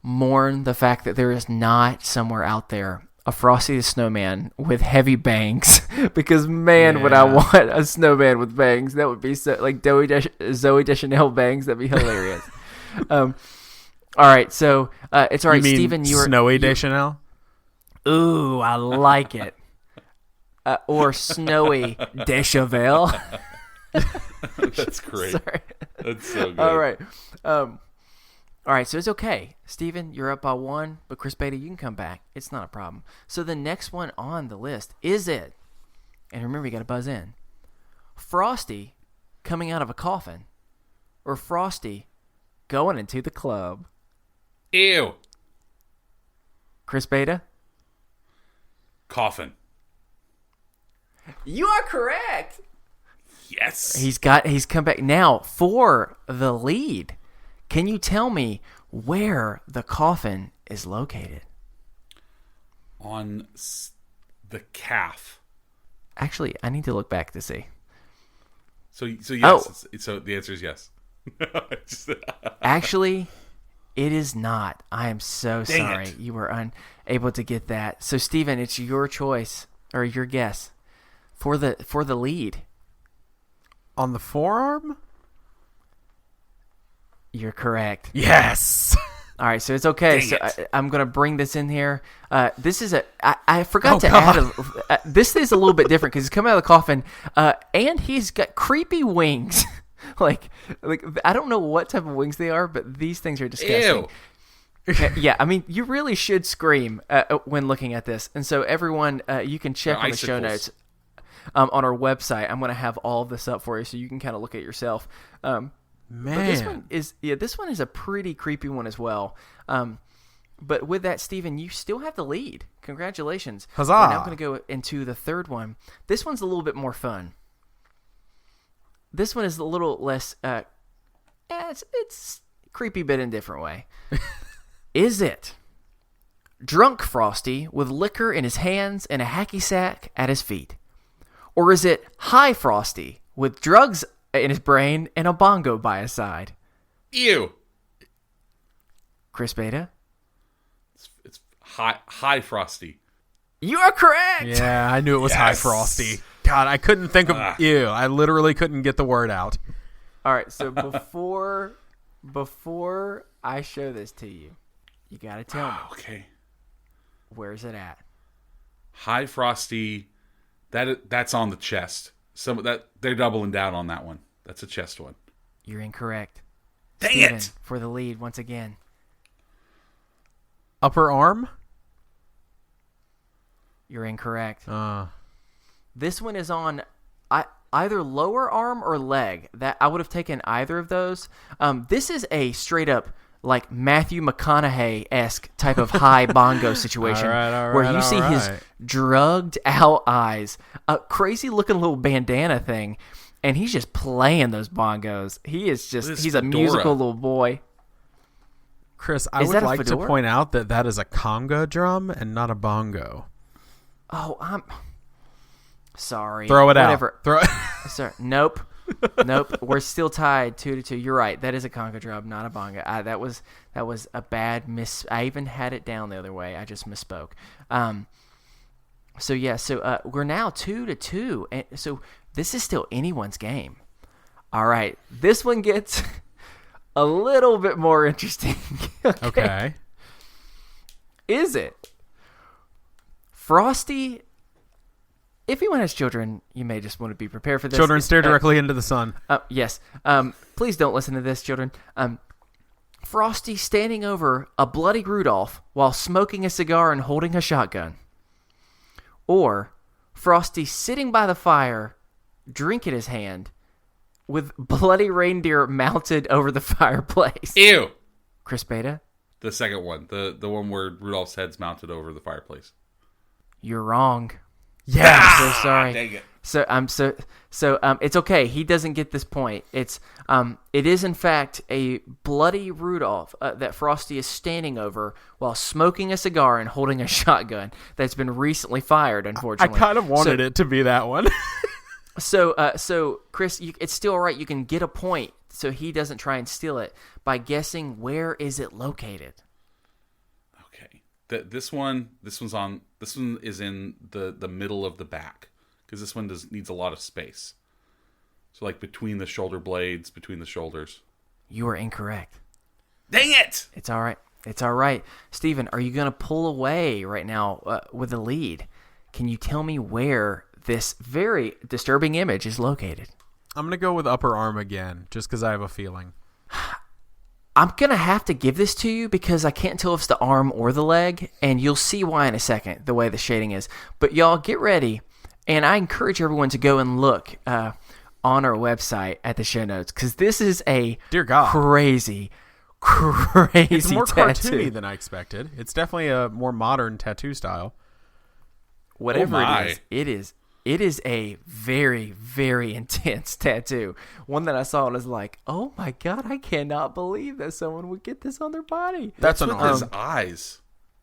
Speaker 4: mourn the fact that there is not somewhere out there a Frosty the Snowman with heavy bangs because man, would I want a snowman with bangs. That would be so like Zoe Deschanel bangs. That'd be hilarious. All right, so it's all right, Steven. You were
Speaker 3: Snowy Deschanel.
Speaker 4: Ooh, I like it. Or Snowy Deschanel.
Speaker 5: That's great.
Speaker 4: Sorry.
Speaker 5: That's so good.
Speaker 4: All right. All right, so it's okay. Steven, you're up by 1, but Chris Beta, you can come back. It's not a problem. So the next one on the list is it, and remember, you got to buzz in, Frosty coming out of a coffin or Frosty going into the club?
Speaker 5: Ew.
Speaker 4: Chris Beta?
Speaker 5: Coffin.
Speaker 4: You are correct.
Speaker 5: Yes.
Speaker 4: He's come back. Now, for the lead, can you tell me where the coffin is located?
Speaker 5: On the calf.
Speaker 4: Actually, I need to look back to see.
Speaker 5: So yes.
Speaker 4: Oh.
Speaker 5: So the answer is yes.
Speaker 4: Actually, it is not. I am so
Speaker 5: Dang
Speaker 4: sorry.
Speaker 5: it.
Speaker 4: You were unable to get that. So, Steven, it's your choice or your guess for the lead.
Speaker 3: On the forearm?
Speaker 4: You're correct.
Speaker 3: Yes.
Speaker 4: All right, so it's okay.
Speaker 5: Dang
Speaker 4: So
Speaker 5: it.
Speaker 4: I'm going to bring this in here. This is I forgot to add this is a little bit different because he's coming out of the coffin, and he's got creepy wings. like I don't know what type of wings they are, but these things are disgusting.
Speaker 5: Ew.
Speaker 4: Yeah, I mean, you really should scream when looking at this. And so everyone, you can check
Speaker 5: They're
Speaker 4: on the show
Speaker 5: icicles.
Speaker 4: notes on our website. I'm going to have all of this up for you so you can kind of look at it yourself.
Speaker 3: Man.
Speaker 4: But this one is a pretty creepy one as well. But with that, Steven, you still have the lead. Congratulations.
Speaker 3: Huzzah.
Speaker 4: We're now going to go into the third one. This one's a little bit more fun. This one is a little less, it's creepy but in a different way. Is it drunk Frosty with liquor in his hands and a hacky sack at his feet? Or is it high Frosty with drugs in his brain and a bongo by his side?
Speaker 5: Ew.
Speaker 4: Chris Beta?
Speaker 5: It's high Frosty.
Speaker 4: You are correct!
Speaker 3: Yeah, I knew it was High
Speaker 5: Yes.
Speaker 3: Frosty. God, I couldn't think of ew. I literally couldn't get the word out.
Speaker 4: All right, so before I show this to you, you got to tell me,
Speaker 5: Okay.
Speaker 4: where's it at?
Speaker 5: High Frosty. That's on the chest. Some of that they're doubling down on that one. That's a chest one.
Speaker 4: You're incorrect.
Speaker 5: Dang
Speaker 4: Steven,
Speaker 5: it.
Speaker 4: for the lead once again.
Speaker 3: Upper arm?
Speaker 4: You're incorrect.
Speaker 3: Uh,
Speaker 4: This one is on either lower arm or leg. That I would have taken either of those. This is a straight up like Matthew McConaughey-esque type of high bongo situation
Speaker 3: All right,
Speaker 4: where you see his
Speaker 3: right.
Speaker 4: drugged out eyes, a crazy looking little bandana thing, and he's just playing those bongos. He's a
Speaker 5: fedora.
Speaker 4: musical little boy.
Speaker 3: Chris, I
Speaker 4: Is
Speaker 3: would
Speaker 4: that a
Speaker 3: like to
Speaker 4: fedora?
Speaker 3: point out that is a conga drum and not a bongo.
Speaker 4: Oh, I'm sorry.
Speaker 3: Throw it
Speaker 4: Whatever.
Speaker 3: out. Throw it.
Speaker 4: Sorry. Nope. We're still tied 2-2. You're right. That is a conga drum, not a bongo. That was a bad miss. I even had it down the other way. I just misspoke. So we're now 2-2, and so this is still anyone's game. All right, this one gets a little bit more interesting.
Speaker 3: Okay.
Speaker 4: Is it Frosty? If anyone has children, you may just want to be prepared for this.
Speaker 3: Children, stare directly into the sun.
Speaker 4: Yes. Please don't listen to this, children. Frosty standing over a bloody Rudolph while smoking a cigar and holding a shotgun. Or Frosty sitting by the fire, drink in his hand, with bloody reindeer mounted over the fireplace.
Speaker 5: Ew.
Speaker 4: Chris Beta,
Speaker 5: The second one. The one where Rudolph's head's mounted over the fireplace.
Speaker 4: you're wrong.
Speaker 3: Yes.
Speaker 4: I'm so sorry.
Speaker 5: Dang it.
Speaker 4: So it's okay. He doesn't get this point. It is in fact a bloody Rudolph that Frosty is standing over while smoking a cigar and holding a shotgun that's been recently fired.
Speaker 3: I
Speaker 4: Unfortunately,
Speaker 3: kind of wanted it to be that one.
Speaker 4: So Chris, it's still all right. You can get a point, so he doesn't try and steal it by guessing where is it located.
Speaker 5: Okay. This one is in the middle of the back because this one needs a lot of space. So like between the shoulder blades, between the shoulders.
Speaker 4: You are incorrect.
Speaker 5: Dang it!
Speaker 4: It's all right. It's all right. Steven, are you going to pull away right now with the lead? Can you tell me where this very disturbing image is located?
Speaker 3: I'm going to go with upper arm again, just because I have a feeling.
Speaker 4: I'm going to have to give this to you because I can't tell if it's the arm or the leg, and you'll see why in a second, the way the shading is. But y'all, get ready, and I encourage everyone to go and look on our website at the show notes because this is a
Speaker 3: Dear God.
Speaker 4: crazy
Speaker 3: It's more
Speaker 4: tattoo.
Speaker 3: cartoony than I expected. It's definitely a more modern tattoo style.
Speaker 4: Whatever
Speaker 5: Oh my.
Speaker 4: it is a very, very intense tattoo. One that I saw and was like, oh my God, I cannot believe that someone would get this on their body.
Speaker 3: That's an
Speaker 5: with
Speaker 3: arm.
Speaker 5: his eyes.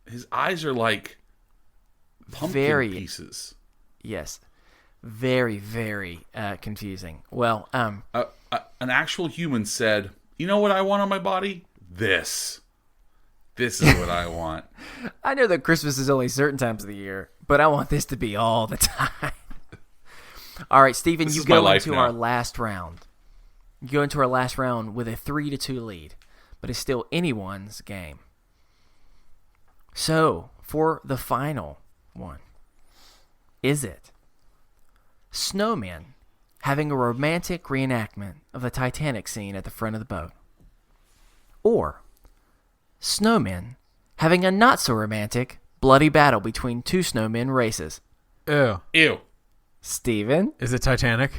Speaker 5: His eyes are like pumpkin pieces.
Speaker 4: Yes. Very, very confusing. Well,
Speaker 5: An actual human said, "You know what I want on my body? This. This is what I want."
Speaker 4: I know that Christmas is only certain times of the year, but I want this to be all the time. All right, Steven,
Speaker 5: This
Speaker 4: you
Speaker 5: is my
Speaker 4: go
Speaker 5: life
Speaker 4: into
Speaker 5: now.
Speaker 4: our last round. You go into our last round with a 3-2 lead, but it's still anyone's game. So, for the final one, is it snowmen having a romantic reenactment of the Titanic scene at the front of the boat? Or snowmen having a not-so-romantic, bloody battle between two snowmen races?
Speaker 3: Ew.
Speaker 5: Ew.
Speaker 4: Steven,
Speaker 3: Is it Titanic?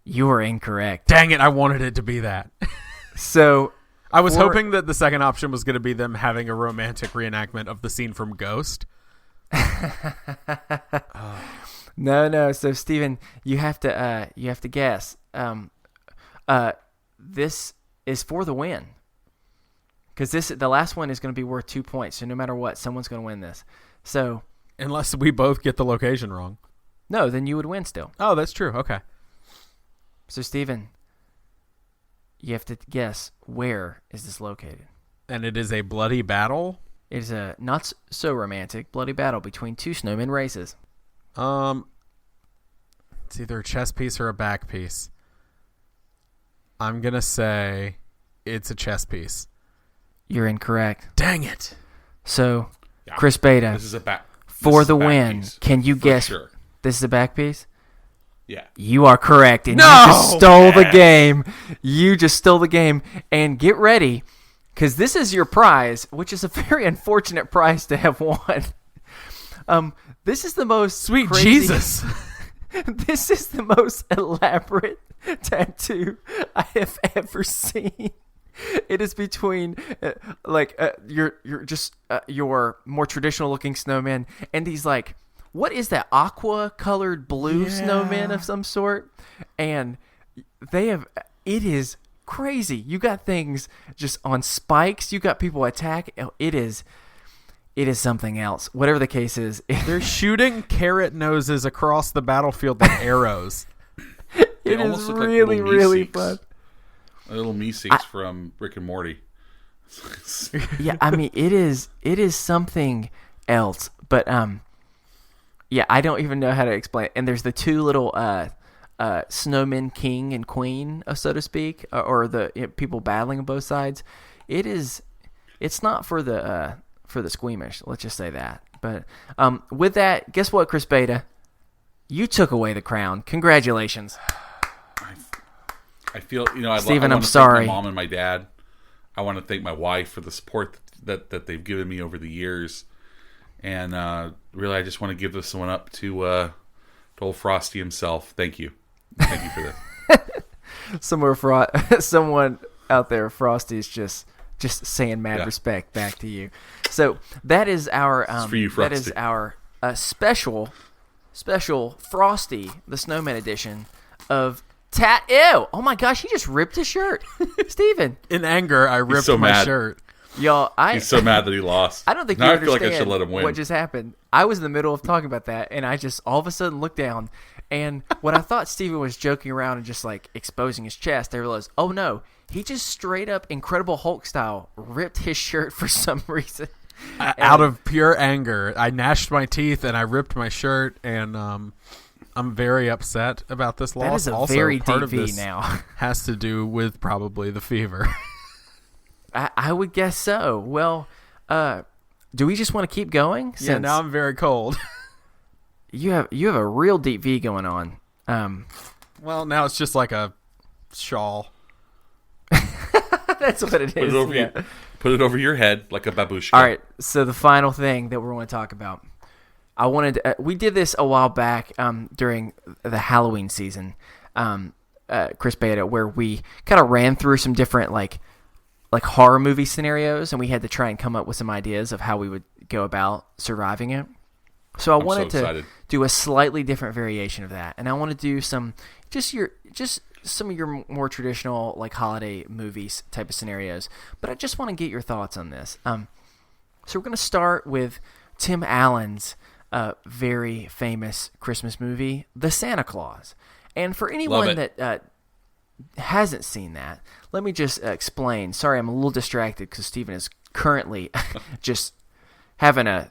Speaker 4: you are incorrect.
Speaker 3: Dang it, I wanted it to be that.
Speaker 4: So,
Speaker 3: I was
Speaker 4: For-
Speaker 3: hoping that the second option was going to be them having a romantic reenactment of the scene from Ghost.
Speaker 4: no. So, Steven, you have to guess. This is for the win. Because the last one is going to be worth 2 points. So no matter what, someone's going to win this. So
Speaker 3: Unless we both get the location wrong.
Speaker 4: no, then you would win still.
Speaker 3: Oh, that's true. Okay.
Speaker 4: So Steven, you have to guess where is this located.
Speaker 3: And it is a bloody battle?
Speaker 4: It is a not so romantic bloody battle between two snowmen races.
Speaker 3: It's either a chess piece or a back piece. I'm going to say it's a chess piece.
Speaker 4: You're incorrect.
Speaker 3: Dang it.
Speaker 4: So
Speaker 5: Yeah.
Speaker 4: Chris Braaten,
Speaker 5: This is a back.
Speaker 4: for
Speaker 5: this
Speaker 4: the
Speaker 5: is a back
Speaker 4: win,
Speaker 5: piece,
Speaker 4: can you
Speaker 5: for
Speaker 4: guess
Speaker 5: Sure.
Speaker 4: this is a back piece?
Speaker 5: Yeah.
Speaker 4: You are correct, and
Speaker 3: No,
Speaker 4: you just stole the
Speaker 5: man.
Speaker 4: game. You just stole the game, and get ready, because this is your prize, which is a very unfortunate prize to have won. This is the most
Speaker 3: Sweet
Speaker 4: crazy-
Speaker 3: Jesus.
Speaker 4: This is the most elaborate tattoo I have ever seen. It is between your more traditional looking snowman and these like, what is that, aqua colored blue snowman of some sort? And it is crazy. You got things just on spikes. You got people attack. It is something else. Whatever the case is,
Speaker 3: They're shooting carrot noses across the battlefield like arrows.
Speaker 5: They
Speaker 4: it
Speaker 5: almost
Speaker 4: is
Speaker 5: look like
Speaker 4: really,
Speaker 5: little
Speaker 4: really
Speaker 5: Meeseeks.
Speaker 4: fun.
Speaker 5: Little Meeseeks from Rick and Morty.
Speaker 4: Yeah, I mean, it is something else. But yeah, I don't even know how to explain it. And there's the two little snowmen, king and queen, so to speak, or the people battling on both sides. It's not for the squeamish. Let's just say that. But with that, guess what, Chris Beta? You took away the crown. Congratulations.
Speaker 5: I feel,
Speaker 4: Steven,
Speaker 5: I
Speaker 4: I'm
Speaker 5: want to
Speaker 4: sorry.
Speaker 5: thank my mom and my dad. I want to thank my wife for the support that they've given me over the years. And really, I just want to give this one up to old Frosty himself. Thank you. Thank you for that.
Speaker 4: Someone out there, Frosty's just saying mad respect back to you. So that is our
Speaker 5: for you,
Speaker 4: that is
Speaker 5: Frosty.
Speaker 4: our special Frosty the Snowman edition of Ew! Oh my gosh, he just ripped his shirt, Steven.
Speaker 3: In anger, I ripped
Speaker 5: so
Speaker 3: my
Speaker 5: mad.
Speaker 3: shirt.
Speaker 4: Y'all,
Speaker 5: He's so mad that he lost.
Speaker 4: I don't think
Speaker 5: now
Speaker 4: you
Speaker 5: I feel like
Speaker 4: understand
Speaker 5: I should let him win.
Speaker 4: what just happened. I was in the middle of talking about that, and I just all of a sudden looked down, and when I thought Steven was joking around and just like exposing his chest, I realized, oh no, he just straight up Incredible Hulk style ripped his shirt for some reason.
Speaker 3: Out of pure anger, I gnashed my teeth and I ripped my shirt, and I'm very upset about this loss.
Speaker 4: That is a
Speaker 3: also,
Speaker 4: very
Speaker 3: part
Speaker 4: deep
Speaker 3: of
Speaker 4: V
Speaker 3: this
Speaker 4: now.
Speaker 3: has to do with probably the fever.
Speaker 4: I would guess so. Well, do we just want to keep going?
Speaker 3: Yeah, now I'm very cold.
Speaker 4: You have a real deep V going on.
Speaker 3: Well, now it's just like a shawl.
Speaker 4: That's what it is.
Speaker 5: Put it over your head like a babushka.
Speaker 4: All right. So the final thing that we're going to talk about, I wanted to, we did this a while back during the Halloween season, Chris Braaten, where we kind of ran through some different like horror movie scenarios, and we had to try and come up with some ideas of how we would go about surviving it. So I wanted to do a slightly different variation of that, and I want to do some some of your more traditional like holiday movies type of scenarios. But I just want to get your thoughts on this. So we're going to start with Tim Allen's very famous Christmas movie, The Santa Claus. And for anyone that hasn't seen that, let me just explain. Sorry, I'm a little distracted because Stephen is currently just having a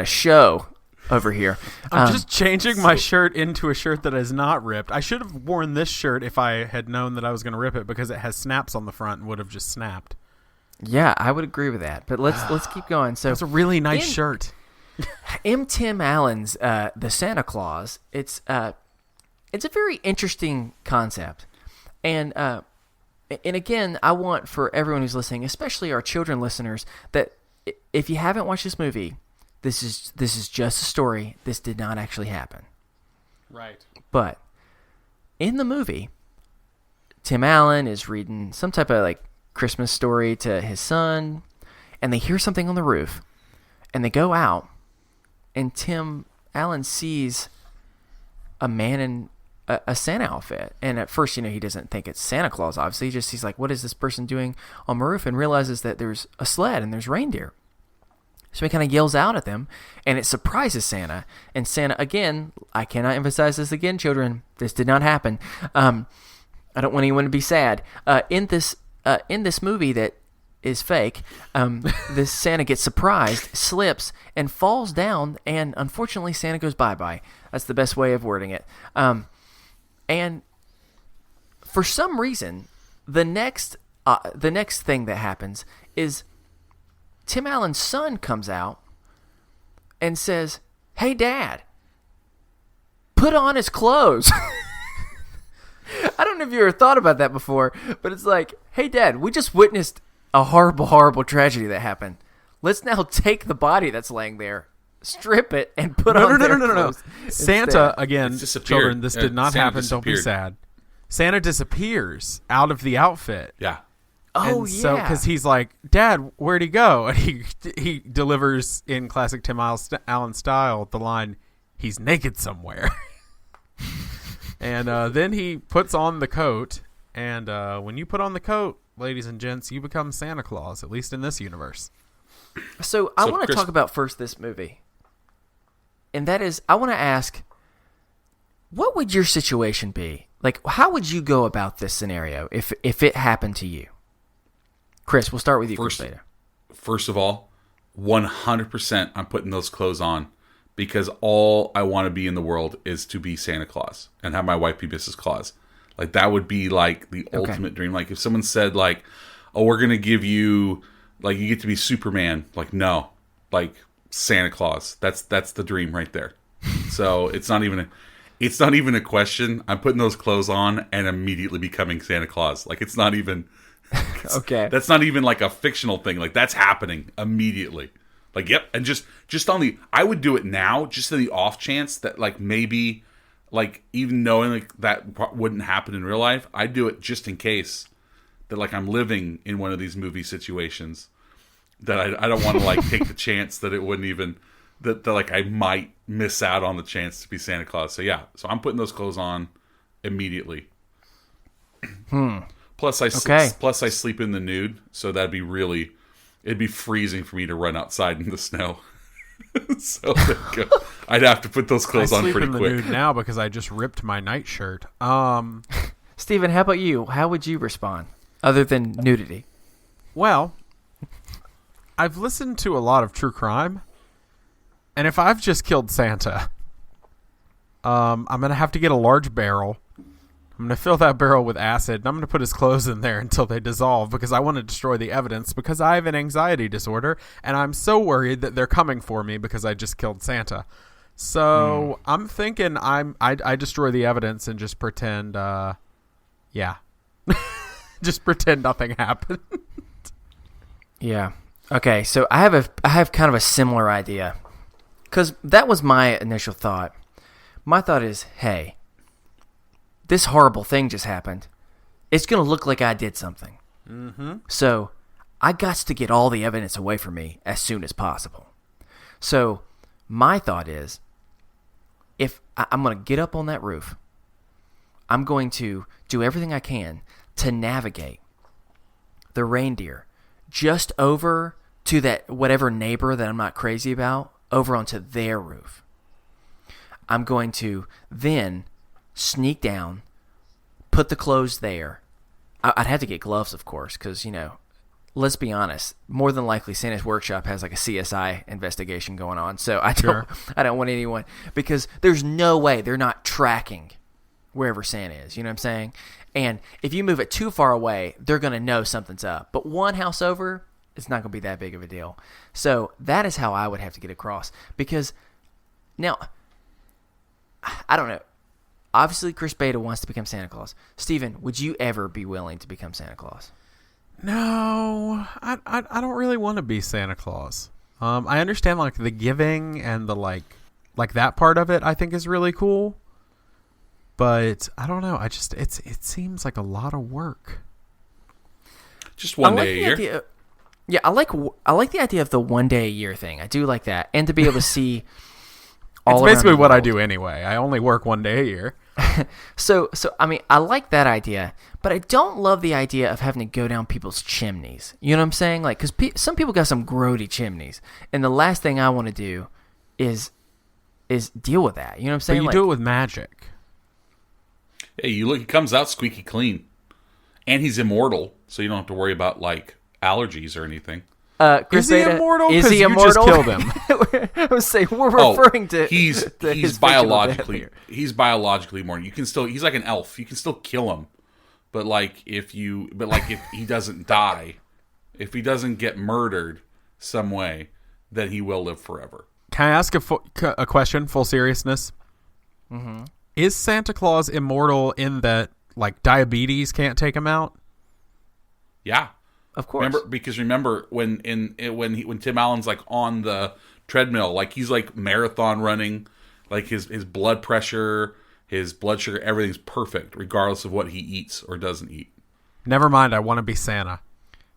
Speaker 4: show over here.
Speaker 3: I'm just changing my shirt into a shirt that is not ripped. I should have worn this shirt if I had known that I was going to rip it, because it has snaps on the front and would have just snapped.
Speaker 4: Yeah, I would agree with that. But let's keep going. So
Speaker 3: it's a really nice shirt.
Speaker 4: M. Tim Allen's The Santa Claus. It's a very interesting concept, and again, I want for everyone who's listening, especially our children listeners, that if you haven't watched this movie, this is just a story. This did not actually happen.
Speaker 3: Right.
Speaker 4: But in the movie, Tim Allen is reading some type of like Christmas story to his son, and they hear something on the roof, and they go out, and Tim Allen sees a man in a Santa outfit. And at first, he doesn't think it's Santa Claus, obviously. He's like, what is this person doing on my roof? And realizes that there's a sled and there's reindeer. So he kind of yells out at them, and it surprises Santa. And Santa, again, I cannot emphasize this again, children, this did not happen. I don't want anyone to be sad. In this movie that is fake, this Santa gets surprised, slips, and falls down, and unfortunately Santa goes bye-bye. That's the best way of wording it. And for some reason, the next thing that happens is Tim Allen's son comes out and says, "Hey, Dad, put on his clothes." I don't know if you ever thought about that before, but it's like, hey, Dad, we just witnessed a horrible, horrible tragedy that happened. Let's now take the body that's laying there, strip it, and put on their clothes.
Speaker 3: Santa, again,
Speaker 5: disappeared.
Speaker 3: children, this did not
Speaker 5: Santa
Speaker 3: happen. Don't be
Speaker 5: disappeared.
Speaker 3: sad. Santa disappears out of the outfit.
Speaker 5: Yeah.
Speaker 4: Oh,
Speaker 3: and
Speaker 4: yeah.
Speaker 3: So, because he's like, Dad, where'd he go? And he delivers in classic Tim Allen style the line, "He's naked somewhere." And then he puts on the coat. And when you put on the coat, ladies and gents, you become Santa Claus, at least in this universe.
Speaker 4: So I want to talk about first this movie. And that is, I want to ask, what would your situation be? Like, how would you go about this scenario if it happened to you? Chris, we'll start with you
Speaker 5: First of all, 100% I'm putting those clothes on, because all I want to be in the world is to be Santa Claus and have my wife be Mrs. Claus. Like, that would be like the ultimate dream. Like, if someone said like, "Oh, we're going to give you, like, you get to be Superman." Like, no, like Santa Claus. That's the dream right there. So it's not even a question. I'm putting those clothes on and immediately becoming Santa Claus. Like, it's not even
Speaker 4: Okay.
Speaker 5: That's not even like a fictional thing. Like, that's happening immediately. Like, yep. And just on I would do it now, just on the off chance that, like, maybe, like, even knowing like that wouldn't happen in real life, I'd do it just in case that, like, I'm living in one of these movie situations that I don't want to, like, take the chance that it wouldn't even, that like I might miss out on the chance to be Santa Claus. So yeah, so I'm putting those clothes on immediately. Plus I sleep in the nude, so it'd be freezing for me to run outside in the snow. So there you go. I'd have to put those clothes on pretty
Speaker 3: I sleep in the
Speaker 5: quick.
Speaker 3: nude now because I just ripped my nightshirt.
Speaker 4: Steven, how about you? How would you respond other than nudity?
Speaker 3: Well, I've listened to a lot of true crime, and if I've just killed Santa, I'm going to have to get a large barrel. I'm going to fill that barrel with acid, and I'm going to put his clothes in there until they dissolve because I want to destroy the evidence because I have an anxiety disorder, and I'm so worried that they're coming for me because I just killed Santa. So I'm thinking I destroy the evidence and just pretend, just pretend nothing happened.
Speaker 4: Yeah. Okay, so I have kind of a similar idea because that was my initial thought. My thought is, hey, this horrible thing just happened. It's going to look like I did something. Mm-hmm. So I got to get all the evidence away from me as soon as possible. So my thought is, if I'm going to get up on that roof, I'm going to do everything I can to navigate the reindeer just over to that whatever neighbor that I'm not crazy about, over onto their roof. I'm going to then sneak down, put the clothes there. I'd have to get gloves, of course, because, let's be honest, more than likely Santa's workshop has like a CSI investigation going on. So I don't want anyone, because there's no way they're not tracking wherever Santa is. You know what I'm saying? And if you move it too far away, they're going to know something's up. But one house over, it's not going to be that big of a deal. So that is how I would have to get across. Because now, I don't know. Obviously, Chris Braaten wants to become Santa Claus. Steven, would you ever be willing to become Santa Claus?
Speaker 3: No, I don't really want to be Santa Claus. I understand like the giving and the like that part of it I think is really cool. But I don't know. It seems like a lot of work.
Speaker 5: Just one day a year.
Speaker 4: Yeah, I like the idea of the 1 day a year thing. I do like that, and to be able to see all.
Speaker 3: It's basically what
Speaker 4: world.
Speaker 3: I do anyway. I only work 1 day a year.
Speaker 4: So I mean, I like that idea, but I don't love the idea of having to go down people's chimneys. You know what I'm saying? Like, because some people got some grody chimneys, and the last thing I want to do is deal with that. You know what I'm saying?
Speaker 3: But you do it with magic.
Speaker 5: Hey, you look, he comes out squeaky clean. And he's immortal, so you don't have to worry about, like, allergies or anything.
Speaker 3: Is he immortal?
Speaker 4: Is he immortal?
Speaker 3: You just killed him.
Speaker 4: I was saying, we're referring to
Speaker 5: he's
Speaker 4: his
Speaker 5: biologically immortal. You can still, he's like an elf. You can still kill him. But if he doesn't die, if he doesn't get murdered some way, then he will live forever.
Speaker 3: Can I ask a question, full seriousness?
Speaker 4: Mm-hmm.
Speaker 3: Is Santa Claus immortal in that, like, diabetes can't take him out?
Speaker 5: Yeah,
Speaker 4: of course.
Speaker 5: Remember when Tim Allen's like on the treadmill, like he's like marathon running, like his blood pressure, his blood sugar, everything's perfect, regardless of what he eats or doesn't eat.
Speaker 3: Never mind. I want to be Santa.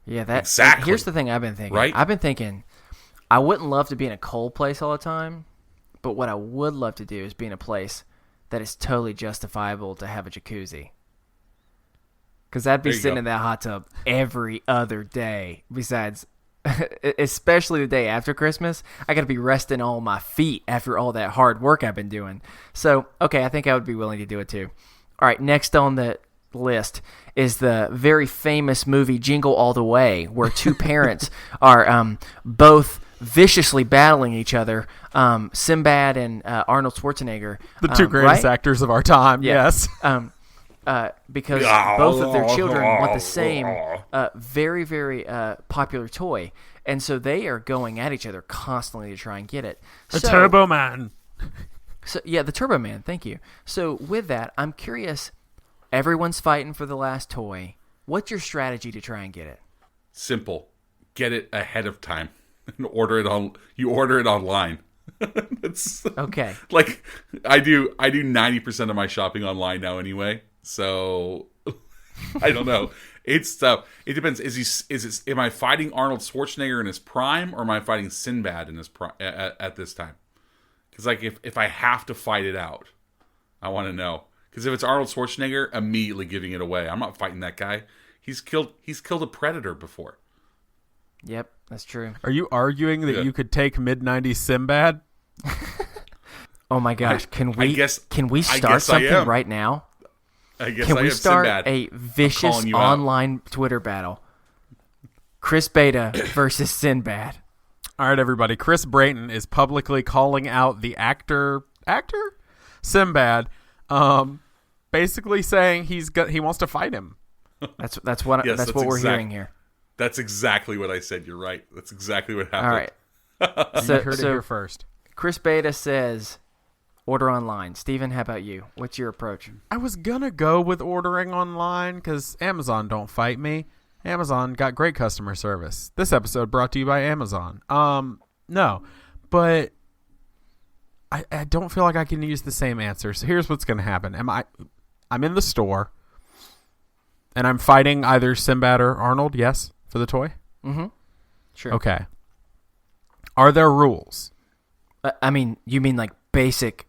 Speaker 4: Yeah, that
Speaker 5: exactly.
Speaker 4: Here's the thing I've been thinking.
Speaker 5: Right?
Speaker 4: I've been thinking, I wouldn't love to be in a cold place all the time, but what I would love to do is be in a place that is totally justifiable to have a jacuzzi. Because I'd be sitting in that hot tub every other day. Besides, especially the day after Christmas, I got to be resting on my feet after all that hard work I've been doing. So, okay, I think I would be willing to do it too. All right, next on the list is the very famous movie Jingle All the Way, where two parents are both viciously battling each other. Sinbad and Arnold Schwarzenegger.
Speaker 3: The two greatest actors of our time,
Speaker 4: yeah.
Speaker 3: yes.
Speaker 4: Because both of their children want the same very, very popular toy. And so they are going at each other constantly to try and get it.
Speaker 3: The Turbo Man.
Speaker 4: So, yeah, the Turbo Man, thank you. So with that, I'm curious, everyone's fighting for the last toy. What's your strategy to try and get it?
Speaker 5: Simple. Get it ahead of time. And order it online. It's
Speaker 4: okay.
Speaker 5: Like I do 90% of my shopping online now anyway. So I don't know. It's tough. It depends. Am I fighting Arnold Schwarzenegger in his prime, or am I fighting Sinbad in his prime at this time? Because like if I have to fight it out, I want to know. Because if it's Arnold Schwarzenegger, immediately giving it away. I'm not fighting that guy. He's killed a predator before.
Speaker 4: Yep, that's true.
Speaker 3: Are you arguing that you could take mid-90s Sinbad?
Speaker 4: Oh my gosh, can we start something right now?
Speaker 5: I guess
Speaker 4: Can
Speaker 5: I
Speaker 4: we
Speaker 5: am
Speaker 4: start
Speaker 5: Sinbad.
Speaker 4: a vicious online Twitter battle? Chris Beta versus Sinbad.
Speaker 3: All right, everybody. Chris Braaten is publicly calling out the actor Sinbad, basically saying he wants to fight him.
Speaker 4: That's what we're hearing here.
Speaker 5: That's exactly what I said. You're right. That's exactly what happened.
Speaker 4: All right.
Speaker 3: You heard it here first.
Speaker 4: Chris Beta says, order online. Steven, how about you? What's your approach?
Speaker 3: I was gonna go with ordering online because Amazon don't fight me. Amazon got great customer service. This episode brought to you by Amazon. No, but I don't feel like I can use the same answer. So here's what's gonna happen. I'm in the store, and I'm fighting either Sinbad or Arnold. Yes, for the toy.
Speaker 4: Mm-hmm. Sure.
Speaker 3: Okay. Are there rules?
Speaker 4: I mean, you mean like basic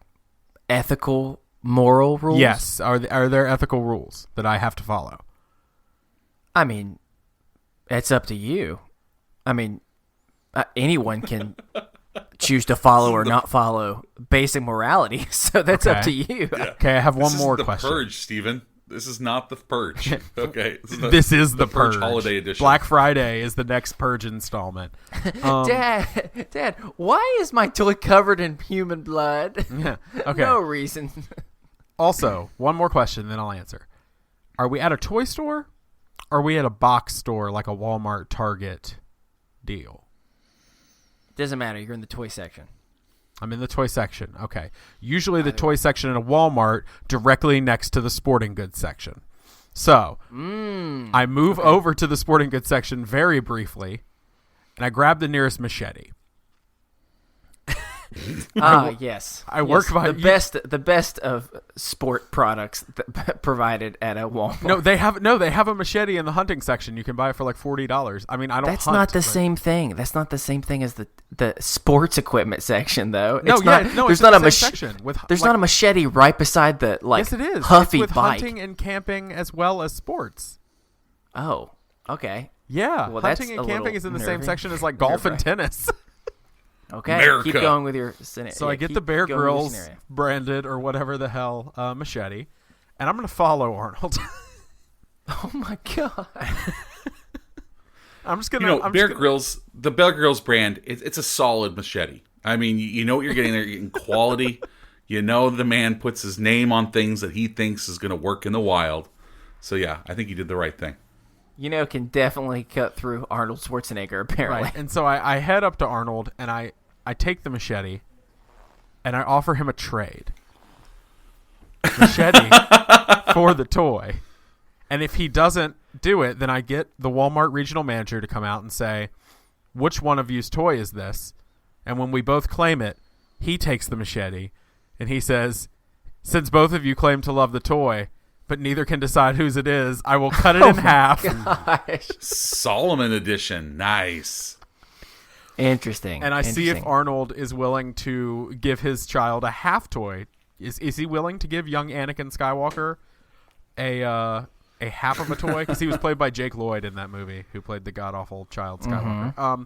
Speaker 4: ethical, moral rules?
Speaker 3: Yes. Are there ethical rules that I have to follow?
Speaker 4: I mean, it's up to you. I mean, anyone can choose to follow or not follow basic morality, so that's up to you.
Speaker 5: Yeah.
Speaker 3: Okay, I have one
Speaker 5: This
Speaker 3: more
Speaker 5: is the
Speaker 3: question.
Speaker 5: Purge, Steven. This is not the Purge. Okay.
Speaker 3: This is the
Speaker 5: Purge
Speaker 3: Purge
Speaker 5: holiday edition.
Speaker 3: Black Friday is the next Purge installment.
Speaker 4: Dad, why is my toy covered in human blood?
Speaker 3: Yeah. Okay.
Speaker 4: No reason.
Speaker 3: Also, one more question, then I'll answer. Are we at a toy store? Or are we at a box store like a Walmart, Target deal?
Speaker 4: Doesn't matter. You're in the toy section.
Speaker 3: I'm in the toy section. Okay. Usually the toy section in a Walmart directly next to the sporting goods section. So I move over to the sporting goods section very briefly, and I grab the nearest machete.
Speaker 4: Yes.
Speaker 3: I work by
Speaker 4: the best of sport products provided at a Walmart.
Speaker 3: No, they have a machete in the hunting section. You can buy it for like $40. I mean, I don't.
Speaker 4: That's
Speaker 3: hunt,
Speaker 4: not the
Speaker 3: but-
Speaker 4: same thing. That's not the same thing as the sports equipment section, though.
Speaker 3: No,
Speaker 4: it's
Speaker 3: yeah,
Speaker 4: not,
Speaker 3: no,
Speaker 4: there's
Speaker 3: it's
Speaker 4: not
Speaker 3: in
Speaker 4: a
Speaker 3: the same section with
Speaker 4: there's
Speaker 3: like,
Speaker 4: not a machete right beside the
Speaker 3: yes, it is.
Speaker 4: Huffy
Speaker 3: it's with
Speaker 4: bike.
Speaker 3: hunting and camping as well as sports.
Speaker 4: Oh, okay.
Speaker 3: Yeah,
Speaker 4: Well, that's
Speaker 3: hunting
Speaker 4: a
Speaker 3: and camping
Speaker 4: little
Speaker 3: is in the same
Speaker 4: nerve-wracking.
Speaker 3: section as like golf and
Speaker 4: Nerve-wracking.
Speaker 3: tennis.
Speaker 4: Okay,
Speaker 5: America.
Speaker 4: keep going with your scenario.
Speaker 3: So I get the Bear Grylls branded or whatever the hell machete, and I'm going to follow Arnold.
Speaker 4: Oh my god!
Speaker 3: I'm just going to.
Speaker 5: Bear Grylls, the Bear Grylls brand, it's a solid machete. I mean, you know what you're getting there. You're getting quality. You know the man puts his name on things that he thinks is going to work in the wild. So yeah, I think you did the right thing.
Speaker 4: Can definitely cut through Arnold Schwarzenegger, apparently.
Speaker 3: Right. And so I head up to Arnold, and I take the machete, and I offer him a trade. Machete for the toy. And if he doesn't do it, then I get the Walmart regional manager to come out and say, which one of you's toy is this? And when we both claim it, he takes the machete, and he says, since both of you claim to love the toy, but neither can decide whose it is, I will cut it in half.
Speaker 4: Gosh.
Speaker 5: Solomon edition, nice.
Speaker 4: Interesting.
Speaker 3: And I see if Arnold is willing to give his child a half toy. Is he willing to give young Anakin Skywalker a half of a toy? Because he was played by Jake Lloyd in that movie, who played the god-awful child Skywalker.
Speaker 4: Mm-hmm.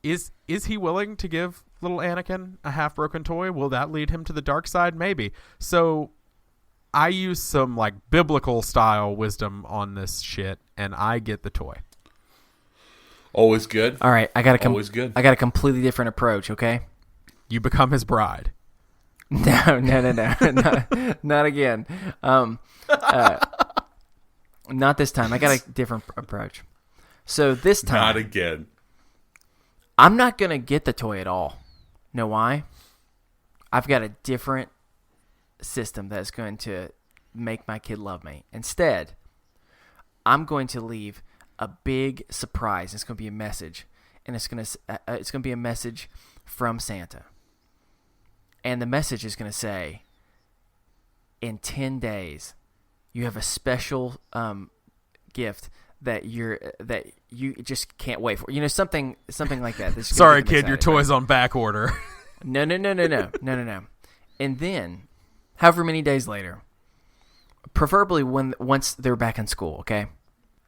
Speaker 3: Is he willing to give little Anakin a half-broken toy? Will that lead him to the dark side? Maybe. So I use some like biblical style wisdom on this shit, and I get the toy.
Speaker 5: Always good.
Speaker 4: All right, I got
Speaker 5: Always good.
Speaker 4: I got a completely different approach. Okay.
Speaker 3: You become his bride.
Speaker 4: No, not again. Not this time. I got a different approach. So this time,
Speaker 5: Not again.
Speaker 4: I'm not gonna get the toy at all. Know why? I've got a different system that's going to make my kid love me. Instead, I'm going to leave a big surprise. It's going to be a message, and it's going to be a message from Santa. And the message is going to say, in 10 days, you have a special gift that you just can't wait for. Something like that.
Speaker 3: Sorry, kid, your toy's on back order.
Speaker 4: No. And then, however many days later, preferably once they're back in school, okay?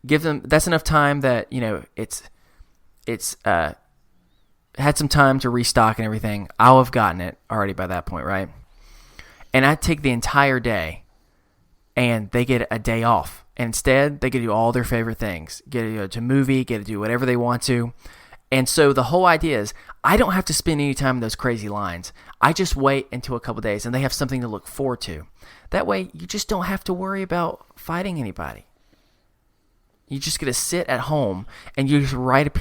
Speaker 4: Give them, that's enough time that, it's had some time to restock and everything. I'll have gotten it already by that point, right? And I take the entire day, and they get a day off And instead, they get to do all their favorite things. Get to go to a movie, get to do whatever they want to. And so the whole idea is I don't have to spend any time in those crazy lines. I just wait until a couple days and they have something to look forward to. That way, you just don't have to worry about fighting anybody. You just get to sit at home and you just write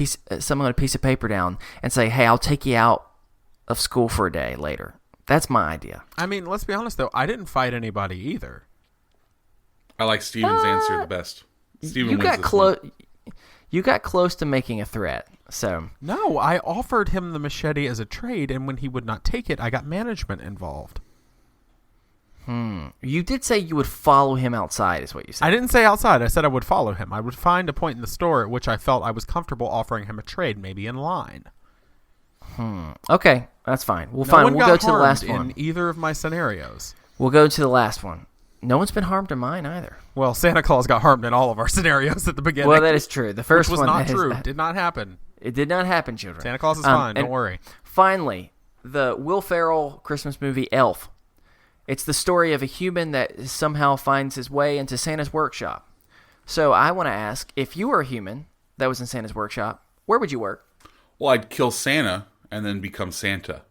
Speaker 4: something on a piece of paper down and say, hey, I'll take you out of school for a day later. That's my idea.
Speaker 3: I mean, let's be honest, though. I didn't fight anybody either.
Speaker 5: I like Steven's answer the best. Steven
Speaker 4: You
Speaker 5: wins
Speaker 4: got
Speaker 5: this
Speaker 4: close.
Speaker 5: one.
Speaker 4: You got close to making a threat. So
Speaker 3: No, I offered him the machete as a trade, and when he would not take it, I got management involved.
Speaker 4: you did say you would follow him outside, is what you said.
Speaker 3: I didn't say outside. I said I would follow him. I would find a point in the store at which I felt I was comfortable offering him a trade, maybe in line.
Speaker 4: Okay, that's fine. We'll
Speaker 3: No one
Speaker 4: We'll
Speaker 3: got
Speaker 4: go to the last
Speaker 3: harmed
Speaker 4: one.
Speaker 3: in either of my scenarios.
Speaker 4: We'll go to the last one. No one's been harmed in mine either.
Speaker 3: Well, Santa Claus got harmed in all of our scenarios at the beginning.
Speaker 4: Well, that is true. The first
Speaker 3: which was
Speaker 4: one
Speaker 3: not
Speaker 4: that is-
Speaker 3: true. Did not happen.
Speaker 4: It did not happen, children.
Speaker 3: Santa Claus is fine. Don't
Speaker 4: and
Speaker 3: worry.
Speaker 4: Finally, the Will Ferrell Christmas movie Elf. It's the story of a human that somehow finds his way into Santa's workshop. So I want to ask, if you were a human that was in Santa's workshop, where would you work?
Speaker 5: Well, I'd kill Santa and then become Santa.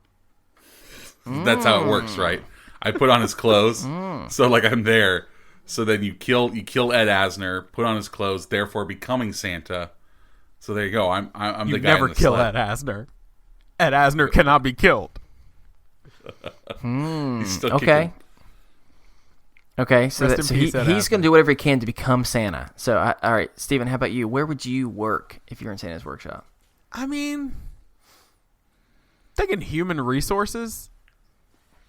Speaker 5: That's how it works, right? I put on his clothes, so like I'm there. So then you kill Ed Asner, put on his clothes, therefore becoming Santa. So there you go. I'm the
Speaker 3: You
Speaker 5: guy.
Speaker 3: never
Speaker 5: in the
Speaker 3: kill
Speaker 5: sled.
Speaker 3: Ed Asner. Ed Asner cannot be killed.
Speaker 5: He's still
Speaker 4: Okay.
Speaker 5: kicking.
Speaker 4: Okay, so,
Speaker 3: Rest in
Speaker 4: so
Speaker 3: peace, Ed
Speaker 4: he's going
Speaker 3: Asner.
Speaker 4: to do whatever he can to become Santa. So, all right, Steven, how about you? Where would you work if you're in Santa's workshop?
Speaker 3: I mean, thinking human resources.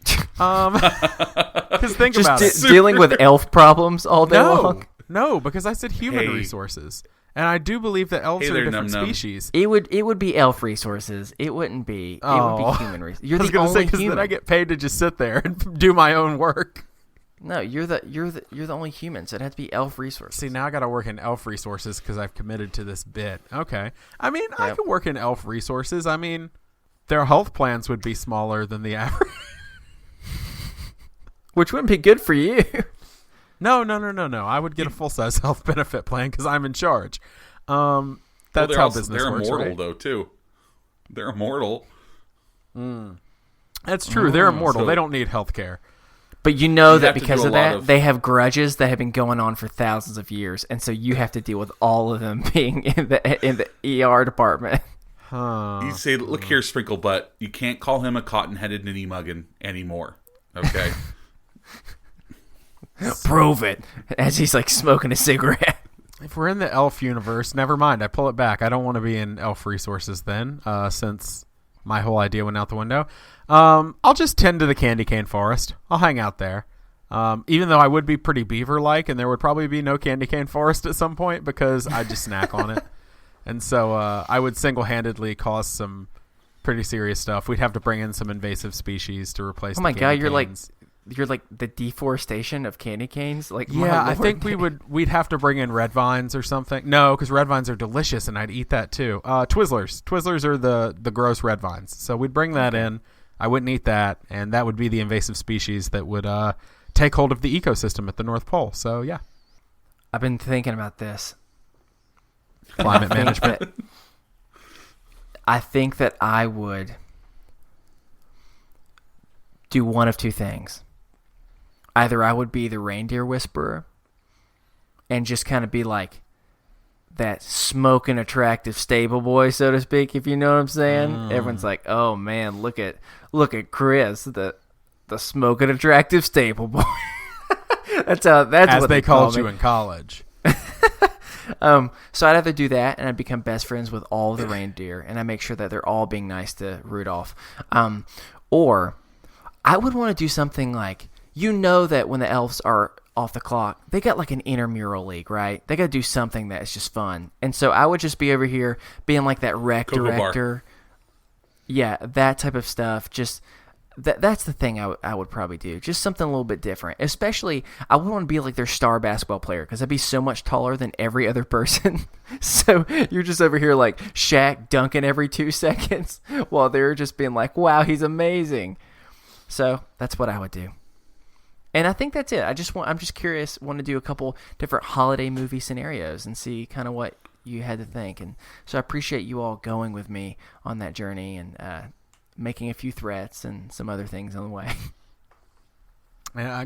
Speaker 3: Because think
Speaker 4: Just
Speaker 3: about it.
Speaker 4: dealing with elf problems all day long?
Speaker 3: No, because I said human
Speaker 5: Hey.
Speaker 3: resources. And I do believe that elves
Speaker 5: Hey
Speaker 3: are
Speaker 5: there,
Speaker 3: a different
Speaker 5: Num Num.
Speaker 3: species.
Speaker 4: It would be elf resources. It wouldn't be. It would
Speaker 3: Oh.
Speaker 4: be human resources. You're
Speaker 3: I was
Speaker 4: the
Speaker 3: going to say,
Speaker 4: only
Speaker 3: because
Speaker 4: human.
Speaker 3: then I get paid to just sit there and do my own work.
Speaker 4: No, you're the only human. So it had to be elf resources.
Speaker 3: See, now I got to work in elf resources because I've committed to this bit. Okay. I mean, I
Speaker 4: Yep.
Speaker 3: could work in elf resources. I mean, their health plans would be smaller than the average.
Speaker 4: Which wouldn't be good for you.
Speaker 3: No. I would get a full-size health benefit plan because I'm in charge. That's
Speaker 5: Well,
Speaker 3: how business
Speaker 5: they're
Speaker 3: works,
Speaker 5: immortal,
Speaker 3: right?
Speaker 5: though, too. They're immortal.
Speaker 3: That's true. They're immortal.
Speaker 5: So-
Speaker 3: they don't need health care.
Speaker 4: But you know
Speaker 5: You'd
Speaker 4: that
Speaker 5: have to do
Speaker 4: because
Speaker 5: a
Speaker 4: of
Speaker 5: lot
Speaker 4: that,
Speaker 5: of-
Speaker 4: they have grudges that have been going on for thousands of years, and so you have to deal with all of them being in the ER department.
Speaker 5: You say, look here, Sprinkle Butt. You can't call him a cotton-headed ninny muggin anymore. Okay?
Speaker 4: Prove it. As he's like smoking a cigarette.
Speaker 3: If we're in the elf universe, never mind. I pull it back. I don't want to be in elf resources then, since my whole idea went out the window. I'll just tend to the candy cane forest. I'll hang out there. Even though I would be pretty beaver-like, and there would probably be no candy cane forest at some point because I just snack on it. And so I would single-handedly cause some pretty serious stuff. We'd have to bring in some invasive species to replace.
Speaker 4: Oh my
Speaker 3: the
Speaker 4: god,
Speaker 3: candy canes.
Speaker 4: you're like the deforestation of candy canes. Like
Speaker 3: Yeah,
Speaker 4: my
Speaker 3: I
Speaker 4: lord.
Speaker 3: think we'd have to bring in red vines or something. No, because red vines are delicious, and I'd eat that too. Twizzlers are the gross red vines, so we'd bring that in. I wouldn't eat that, and that would be the invasive species that would take hold of the ecosystem at the North Pole. So yeah,
Speaker 4: I've been thinking about this.
Speaker 3: climate management.
Speaker 4: I think that I would do one of two things. Either I would be the reindeer whisperer and just kind of be like that smoking attractive stable boy, so to speak, if you know what I'm saying. Everyone's like, oh man, look at Chris, the smoking attractive stable boy. that's
Speaker 3: As
Speaker 4: what
Speaker 3: they
Speaker 4: call
Speaker 3: called
Speaker 4: me.
Speaker 3: you in college.
Speaker 4: So I'd either do that, and I'd become best friends with all the reindeer, and I make sure that they're all being nice to Rudolph. Or I would want to do something like, you know that when the elves are off the clock, they got like an intramural league, right? They got to do something that is just fun. And so I would just be over here being like that rec
Speaker 5: Cocoa bar.
Speaker 4: director. Yeah, that type of stuff. Just that's the thing I would probably do. Just something a little bit different. Especially, I would want to be like their star basketball player because I'd be so much taller than every other person. So you're just over here like Shaq dunking every 2 seconds while they're just being like, wow, he's amazing. So that's what I would do. And I think that's it. I'm just curious, want to do a couple different holiday movie scenarios and see kind of what you had to think. And so I appreciate you all going with me on that journey and making a few threats and some other things on the way.
Speaker 3: Yeah,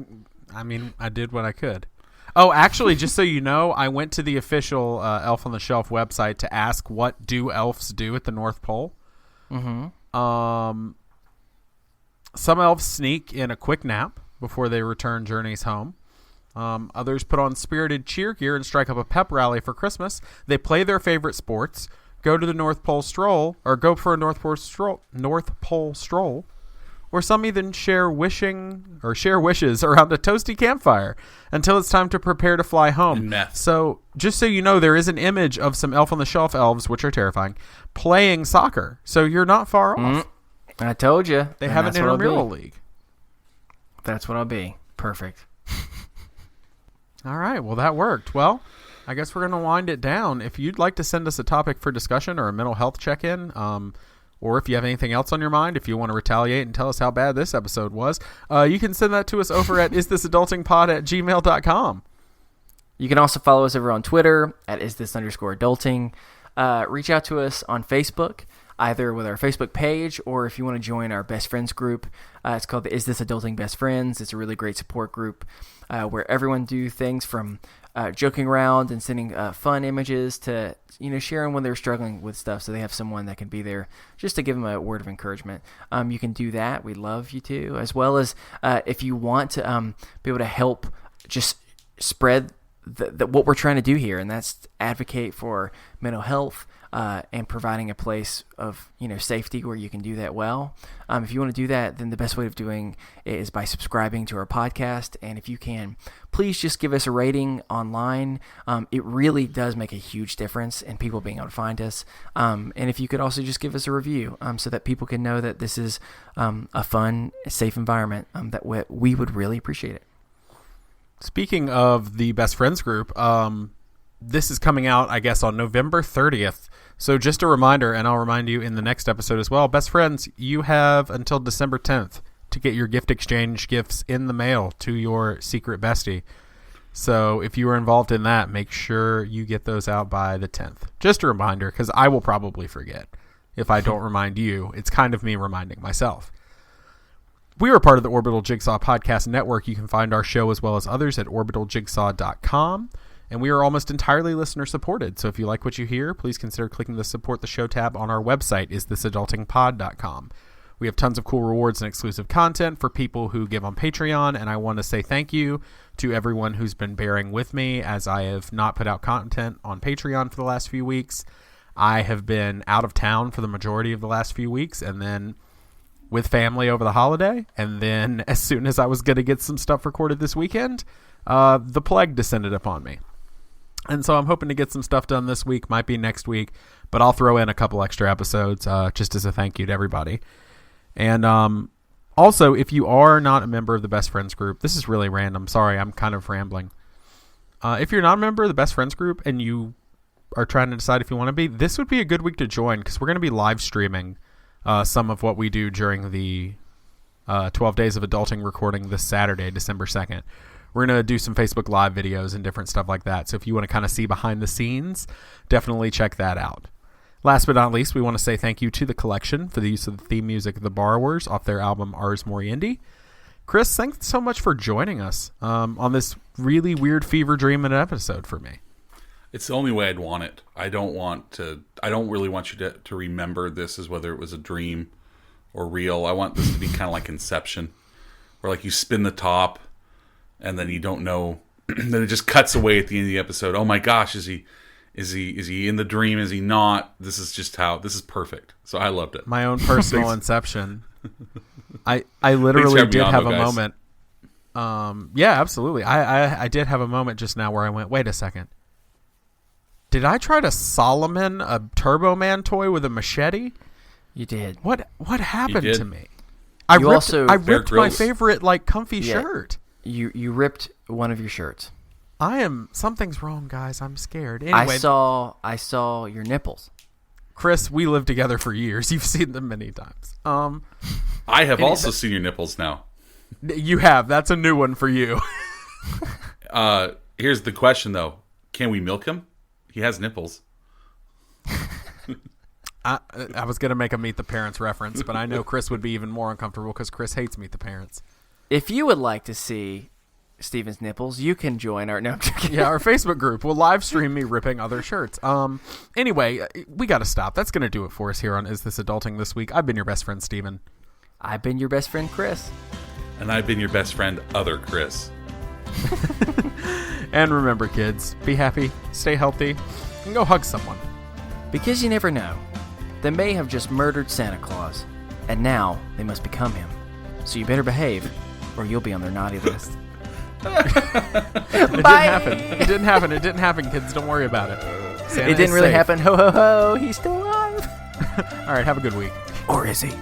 Speaker 3: I mean, I did what I could. Oh, actually, just so you know, I went to the official Elf on the Shelf website to ask what do elves do at the North Pole. Mm-hmm. Some elves sneak in a quick nap before they return journeys home. Others put on spirited cheer gear and strike up a pep rally for Christmas. They play their favorite sports, go to the North Pole stroll, or go for a North Pole stroll, or some even share wishes around a toasty campfire until it's time to prepare to fly home. So, just so you know, there is an image of some Elf on the Shelf elves, which are terrifying, playing soccer. So you're not far off.
Speaker 4: I told you.
Speaker 3: They have an intramural league.
Speaker 4: That's what I'll be. Perfect.
Speaker 3: All right. Well, that worked. Well, I guess we're going to wind it down. If you'd like to send us a topic for discussion or a mental health check-in, or if you have anything else on your mind, if you want to retaliate and tell us how bad this episode was, you can send that to us over at isthisadultingpod@gmail.com.
Speaker 4: You can also follow us over on Twitter at istthis_adulting. Reach out to us on Facebook, either with our Facebook page or if you want to join our best friends group. It's called the Is This Adulting Best Friends. It's a really great support group where everyone do things from joking around and sending fun images to sharing when they're struggling with stuff, so they have someone that can be there just to give them a word of encouragement. You can do that. We love you too, as well as if you want to be able to help just spread what we're trying to do here, and that's advocate for mental health and providing a place of safety where you can do that well. If you want to do that, then the best way of doing it is by subscribing to our podcast. And if you can, please just give us a rating online. It really does make a huge difference in people being able to find us. And if you could also just give us a review so that people can know that this is a fun, safe environment, that we would really appreciate it.
Speaker 3: Speaking of the Best Friends group, this is coming out, I guess, on November 30th. So just a reminder, and I'll remind you in the next episode as well, Best Friends, you have until December 10th to get your gift exchange gifts in the mail to your secret bestie. So if you were involved in that, make sure you get those out by the 10th. Just a reminder, because I will probably forget. If I don't remind you, it's kind of me reminding myself. We are part of the Orbital Jigsaw Podcast Network. You can find our show as well as others at orbitaljigsaw.com. And we are almost entirely listener-supported. So if you like what you hear, please consider clicking the Support the Show tab on our website, isthisadultingpod.com. We have tons of cool rewards and exclusive content for people who give on Patreon. And I want to say thank you to everyone who's been bearing with me as I have not put out content on Patreon for the last few weeks. I have been out of town for the majority of the last few weeks, and then with family over the holiday, and then as soon as I was going to get some stuff recorded this weekend, the plague descended upon me. And so I'm hoping to get some stuff done this week, might be next week, but I'll throw in a couple extra episodes just as a thank you to everybody. And also, if you are not a member of the Best Friends group, this is really random. Sorry, I'm kind of rambling. If you're not a member of the Best Friends group and you are trying to decide if you want to be, this would be a good week to join because we're going to be live streaming some of what we do during the 12 Days of Adulting recording this Saturday, December 2nd. We're going to do some Facebook Live videos and different stuff like that. So if you want to kind of see behind the scenes, definitely check that out. Last but not least, we want to say thank you to The Collection for the use of the theme music The Borrowers off their album Ars Moriendi. Chris, thanks so much for joining us on this really weird fever dream in an episode for me.
Speaker 5: It's the only way I'd want it. I don't really want you to remember this as whether it was a dream or real. I want this to be kind of like Inception, where like you spin the top and then you don't know. Then it just cuts away at the end of the episode. Oh my gosh, is he in the dream? Is he not? This is perfect. So I loved it.
Speaker 3: My own personal Inception. I literally did have a moment. Yeah, absolutely. I did have a moment just now where I went, wait a second. Did I try to Solomon a Turbo Man toy with a machete?
Speaker 4: You did.
Speaker 3: What happened to me?
Speaker 4: I
Speaker 3: ripped my favorite comfy shirt.
Speaker 4: You ripped one of your shirts.
Speaker 3: Something's wrong, guys. I'm scared. Anyway,
Speaker 4: I saw your nipples.
Speaker 3: Chris, we lived together for years. You've seen them many times.
Speaker 5: I have also seen your nipples now.
Speaker 3: You have. That's a new one for you.
Speaker 5: Here's the question, though. Can we milk him? He has nipples.
Speaker 3: I was going to make a Meet the Parents reference, but I know Chris would be even more uncomfortable because Chris hates Meet the Parents.
Speaker 4: If you would like to see Steven's nipples, you can join our... No, I'm joking.
Speaker 3: Yeah, our Facebook group will live stream me ripping other shirts. Anyway, we got to stop. That's going to do it for us here on Is This Adulting this week. I've been your best friend, Steven.
Speaker 4: I've been your best friend, Chris.
Speaker 5: And I've been your best friend, other Chris.
Speaker 3: And remember, kids, be happy, stay healthy, and go hug someone.
Speaker 4: Because you never know. They may have just murdered Santa Claus, and now they must become him. So you better behave, or you'll be on their naughty list.
Speaker 3: It didn't happen. It didn't happen. It didn't happen, kids. Don't worry about it. Santa
Speaker 4: It didn't
Speaker 3: is
Speaker 4: really
Speaker 3: safe.
Speaker 4: happen. Ho, ho, ho. He's still alive.
Speaker 3: All right, have a good week.
Speaker 4: Or is he?